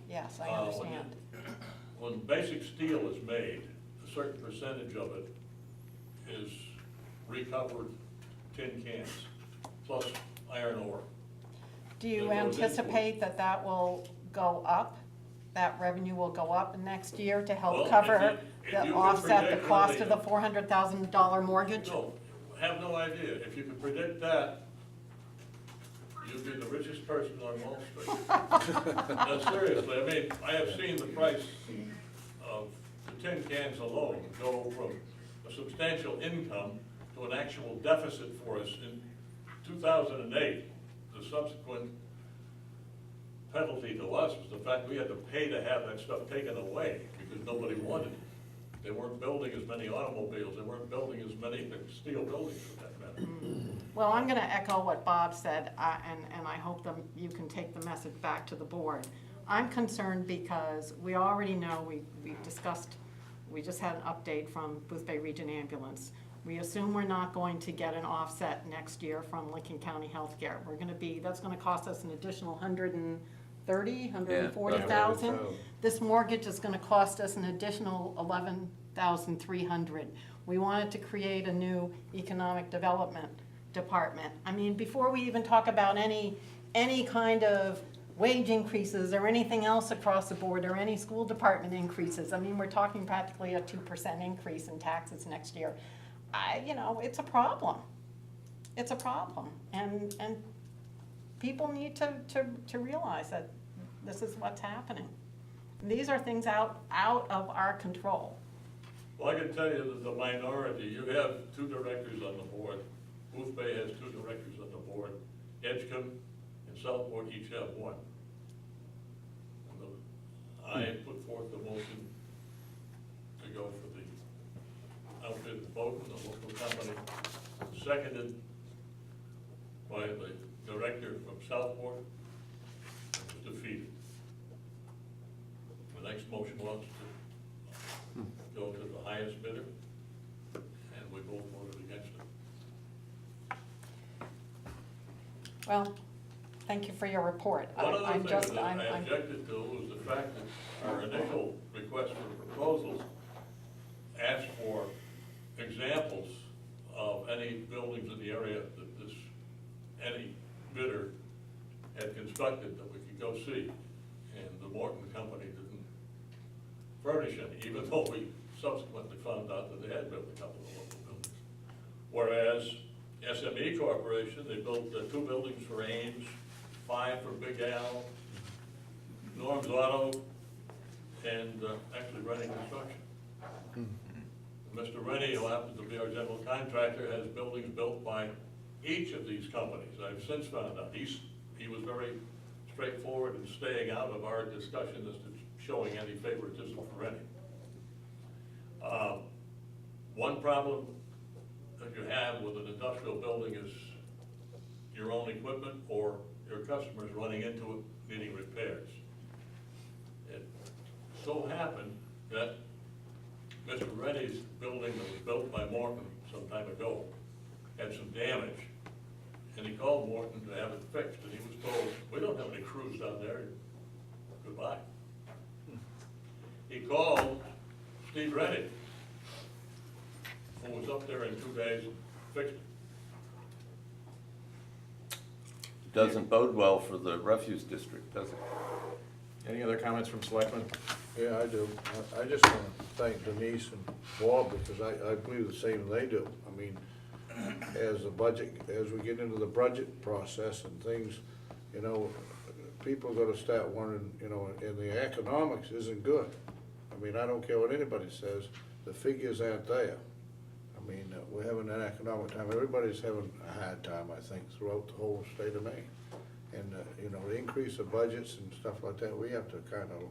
Yes, I When you- understand. When basic steel is made, a certain percentage of it is recovered tin cans, plus iron ore. Do you that goes into it. anticipate that will go up? That revenue will go up next year to Well, help if cover, you can offset the predict cost when of the they- $400,000 mortgage? No, have no idea. If you could predict that, you'd be the richest person on Wall Street. No, seriously, I mean, I have seen the price of the tin cans alone go from a substantial income to an actual deficit for us in 2008. The subsequent penalty to us was the fact we had to pay to have that stuff taken away because nobody wanted it. They weren't building as many automobiles, they weren't building as many steel buildings for that matter. Well, I'm gonna echo what Bob said, and I hope you can take the message back to the board. I'm concerned because we already know, we discussed, we just had an update from Boothbay Region Ambulance. We assume we're not going to get an offset next year from Lincoln County Healthcare. That's gonna cost us an additional $140,000. This mortgage is gonna cost us an additional $11,300. We wanted to create a new economic development department. I mean, before we even talk about any kind of wage increases or anything else across the board, or any school department increases, I mean, we're talking practically a 2% increase in taxes next year. It's a problem. It's a problem, and people need to realize that this is what's happening. These are things out of our control. Well, I can tell you that the minority, you have 2 directors on the board. Boothbay has 2 directors on the board. Edgecombe and Southport each have 1. I put forth the motion to go for the outbid vote from the local company, seconded by the director from Southport, and was defeated. The next motion was to go to the highest bidder, and we both voted against it. Well, thank you for your report. One other I'm thing just, that I I'm, objected to was the fact that our initial request for proposals asked for examples of any buildings in the area that any bidder had constructed that we could go see. And the Morton Company didn't furnish any, even though we subsequently found out that they had built a couple of local buildings. Whereas SME Corporation, they built 2 buildings for Ames, 5 for Big Al, Norm's Auto, and actually Rennie Construction. Mr. Rennie, who happens to be our general contractor, has buildings built by each of these companies. I've since found out he was very straightforward in staying out of our discussion as to showing any favoritism for Rennie. One problem that you have with an industrial building is your own equipment or your customers running into it needing repairs. It so happened that Mr. Rennie's building that was built by Morton some time ago had some damage and he called Morton to have it fixed, and he was told, we don't have any crews down there, goodbye. He called Steve Reddick, who was up there in 2 days, and fixed it. Doesn't bode well for the refuse district, does it? Any other comments from selectmen? Yeah, I do. I just want to thank Denise and Bob, because I believe the same they do. I mean, as we get into the budget process and things, you know, people are gonna start wondering, you know, and the economics isn't good. I mean, I don't care what anybody says, the figures aren't there. I mean, we're having an economic time, everybody's having a hard time, I think, throughout the whole state of Maine. And, you know, the increase of budgets and stuff like that, we have to kind of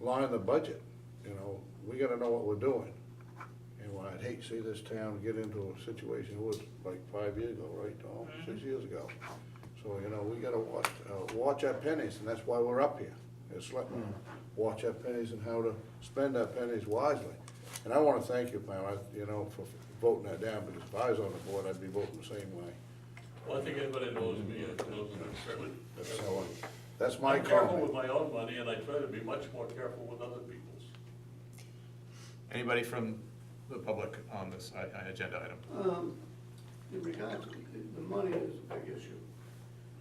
line the budget, you know, we gotta know what we're doing. And well, I'd hate to see this town get into a situation, it was like 5 years ago, right, Tom? 6 years ago. So, you know, we gotta watch our pennies, and that's why we're up here, as selectmen. Watch our pennies and how to spend our pennies wisely. And I wanna thank you, Pam, you know, for voting that down, because if I was on the board, I'd be voting the same way. Well, I think anybody knows me, knows me. So, that's my I'm careful comment. with my own money, and I try to be much more careful with other people's. Anybody from the public on this agenda item? In regards to the money is a big issue.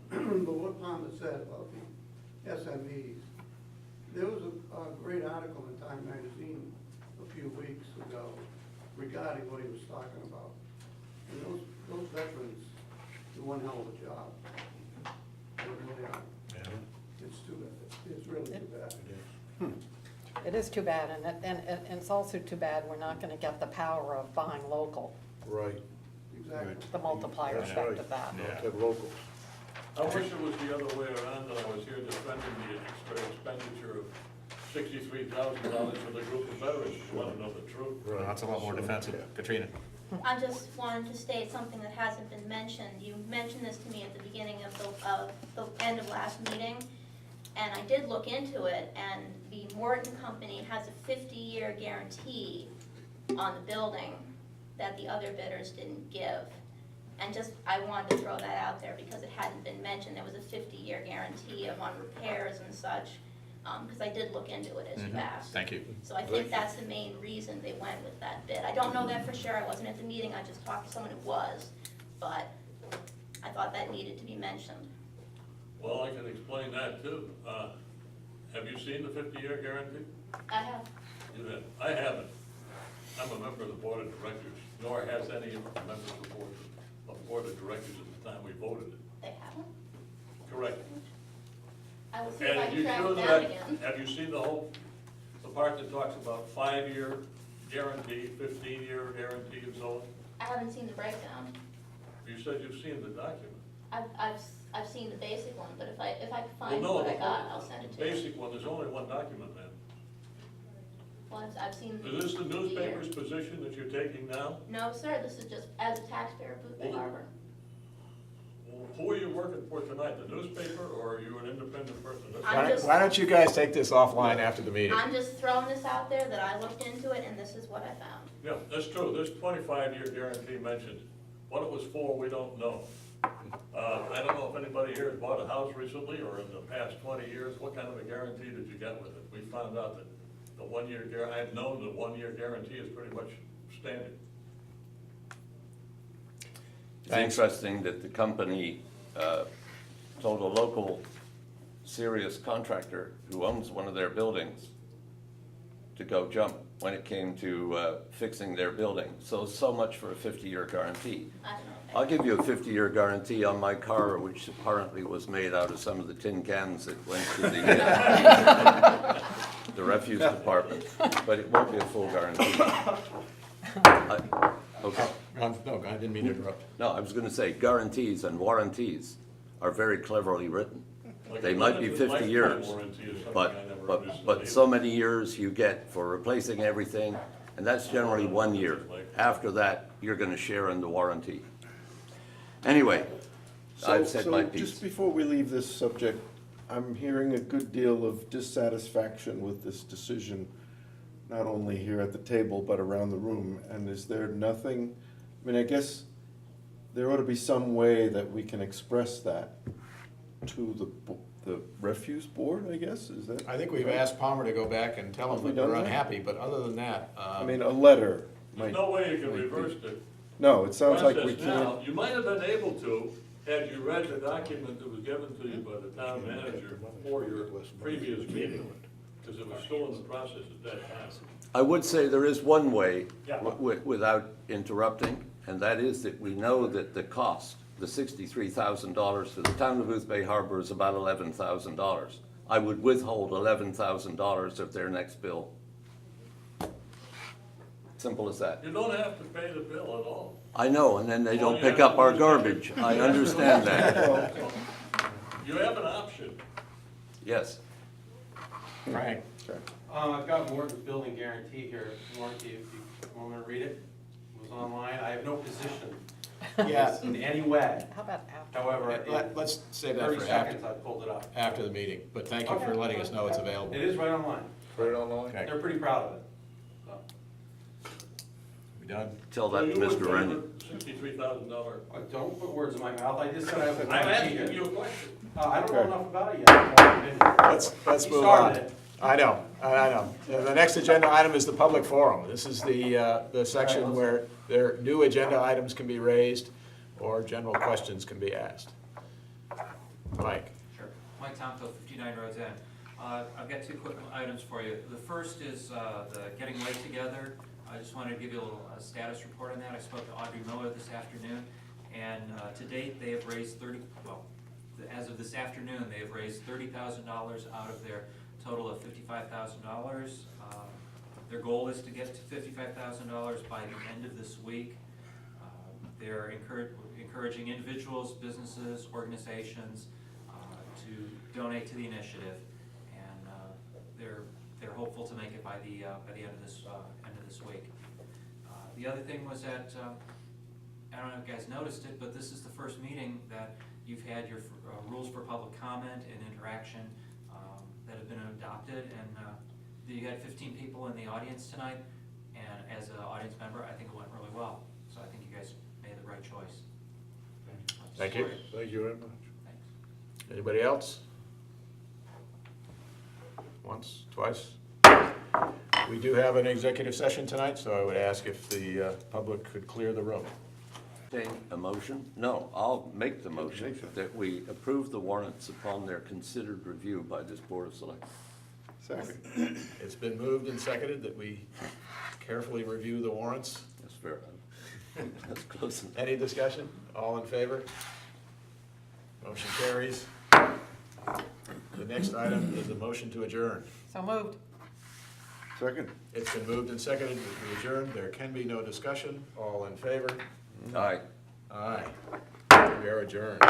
But what Palmer said about the SMEs, there was a great article in Time Magazine a few weeks ago regarding what he was talking about. And those veterans do one hell of a job. They really are. Yeah. It's too bad. It's really too bad. It is too bad, and it's also too bad we're not gonna get the power of buying local, Right. Exactly. the multiplier That's effect right. of that. Yeah. Get locals. I wish it was the other way around, and I was here defending the extra expenditure of $63,000 for the group of veterans. You want to know the truth? Well, that's a lot more defensive. Katrina? I just wanted to state something that hasn't been mentioned. You mentioned this to me at the beginning of the end of last meeting, and I did look into it, and the Morton Company has a 50-year guarantee on the building that the other bidders didn't give. And just, I wanted to throw that out there because it hadn't been mentioned. There was a 50-year guarantee on repairs and such, because I did look into it as you asked. Thank you. So I think that's the main reason they went with that bid. I don't know that for sure, I wasn't at the meeting, I just talked to someone who was, but I thought that needed to be mentioned. Well, I can explain that too. Have you seen the 50-year guarantee? I have, You have. I haven't. I'm a member of the board of directors, nor has any of the members of the board of directors at the time we voted it. they haven't. Correct. I will see if I And can you track sure it down that, again. have you seen the part that talks about 5-year guarantee, 15-year guarantee and so on? I haven't seen the breakdown. You said you've seen the document. I've seen the basic one, but if I can Well, find no, what I the got, I'll send it to you. basic one, there's only one document, man. Well, I've seen. Is this the year. newspaper's position that you're taking now? No, sir, this is just as a taxpayer, Boothbay Well, Harbor. Well, who are you working for tonight, the newspaper, or are you an independent person? Why don't you guys take this offline after the meeting? I'm just throwing this out there that I looked into it and this is what I found. Yeah, that's true, there's 25-year guarantee mentioned. What it was for, we don't know. I don't know if anybody here has bought a house recently or in the past 20 years, what kind of a guarantee did you get with it? We found out that the 1-year I've known the 1-year guarantee is pretty much standard. It's interesting that the company told a local serious contractor who owns one of their buildings to go jump when it came to fixing their building. So much for a 50-year guarantee. I don't know. I'll give you a 50-year guarantee on my car, which apparently was made out of some of the tin cans that went to the refuse department, but it won't be a full guarantee. Okay. No, I didn't mean to interrupt. No, I was going to say guarantees and warranties are very cleverly written. Like They a might be limited 50 lifetime years, warranty is something I never understood but either. so many years you get for replacing everything, and that's generally 1 year. After that, you're going to share in the warranty. Anyway, I've said my piece. Just before we leave this subject, I'm hearing a good deal of dissatisfaction with this decision, not only here at the table, but around the room. And is there nothing, I mean, I guess there ought to be some way that we can express that to the refuse board, I guess, is that? I think we've asked Palmer to go back and tell Have them we that we're done that? unhappy, but other than that, I mean, a letter There's might. no way you can might be- reverse the No, it sounds like we process now. can't. You might have been able to, had you read the document that was given to you by the town manager before your previous meeting, because it was still in the process at that time. I would say there is one way, Yeah. without interrupting, and that is that we know that the cost, the $63,000 for the town of Boothbay Harbor is about $11,000. I would withhold $11,000 of their next bill. Simple as that. You don't have to pay the bill at all. I know, and then they All don't you pick have up to our do is- garbage. I understand that. You have an option. Yes. Frank, I've got Morton's building guarantee here, Morton, if you want me to read it, it was online, I have no position Yeah. in any way. How about after? However, let's save that 30 for seconds, I pulled it up. after the meeting, but thank you for Okay. letting us know it's available. It is right online, Put it online? Okay, they're pretty proud of it. we done? Tell So that you to would Mr. pay Rennie. the $63,000. Don't put words in my mouth, I just said I have a I'm guarantee asking here. you a question. I don't know Okay. enough about it yet. Let's He move started on. it. I know. The next agenda item is the public forum. This is the section where there, new agenda items can be raised or general questions can be asked. Mike? Sure. Mike Tomko, 59 Rhodes End. I've got two quick items for you. The first is the Getting Late Together. I just wanted to give you a little status report on that. I spoke to Audrey Miller this afternoon, and to date, they have raised as of this afternoon, they have raised $30,000 out of their total of $55,000. Their goal is to get to $55,000 by the end of this week. They're encouraging individuals, businesses, organizations to donate to the initiative, and they're hopeful to make it by the end of this week. The other thing was that I don't know if you guys noticed it, but this is the first meeting that you've had your rules for public comment and interaction that have been adopted, and you had 15 people in the audience tonight, and as an audience member, I think it went really well. So I think you guys made the right choice. Thank you. Thank you very much. Thanks. Anybody else? Once, twice? We do have an executive session tonight, so I would ask if the public could clear the room. A motion? No, I'll make the motion that we approve the warrants upon their considered review by this Board of Selectmen. Second. It's been moved and seconded that we carefully review the warrants. That's fair. That's close enough. Any discussion? All in favor? Motion carries. The next item is a motion to adjourn. So moved. Second. It's been moved and seconded that we adjourn. There can be no discussion. All in favor? Aye. Aye. We are adjourned.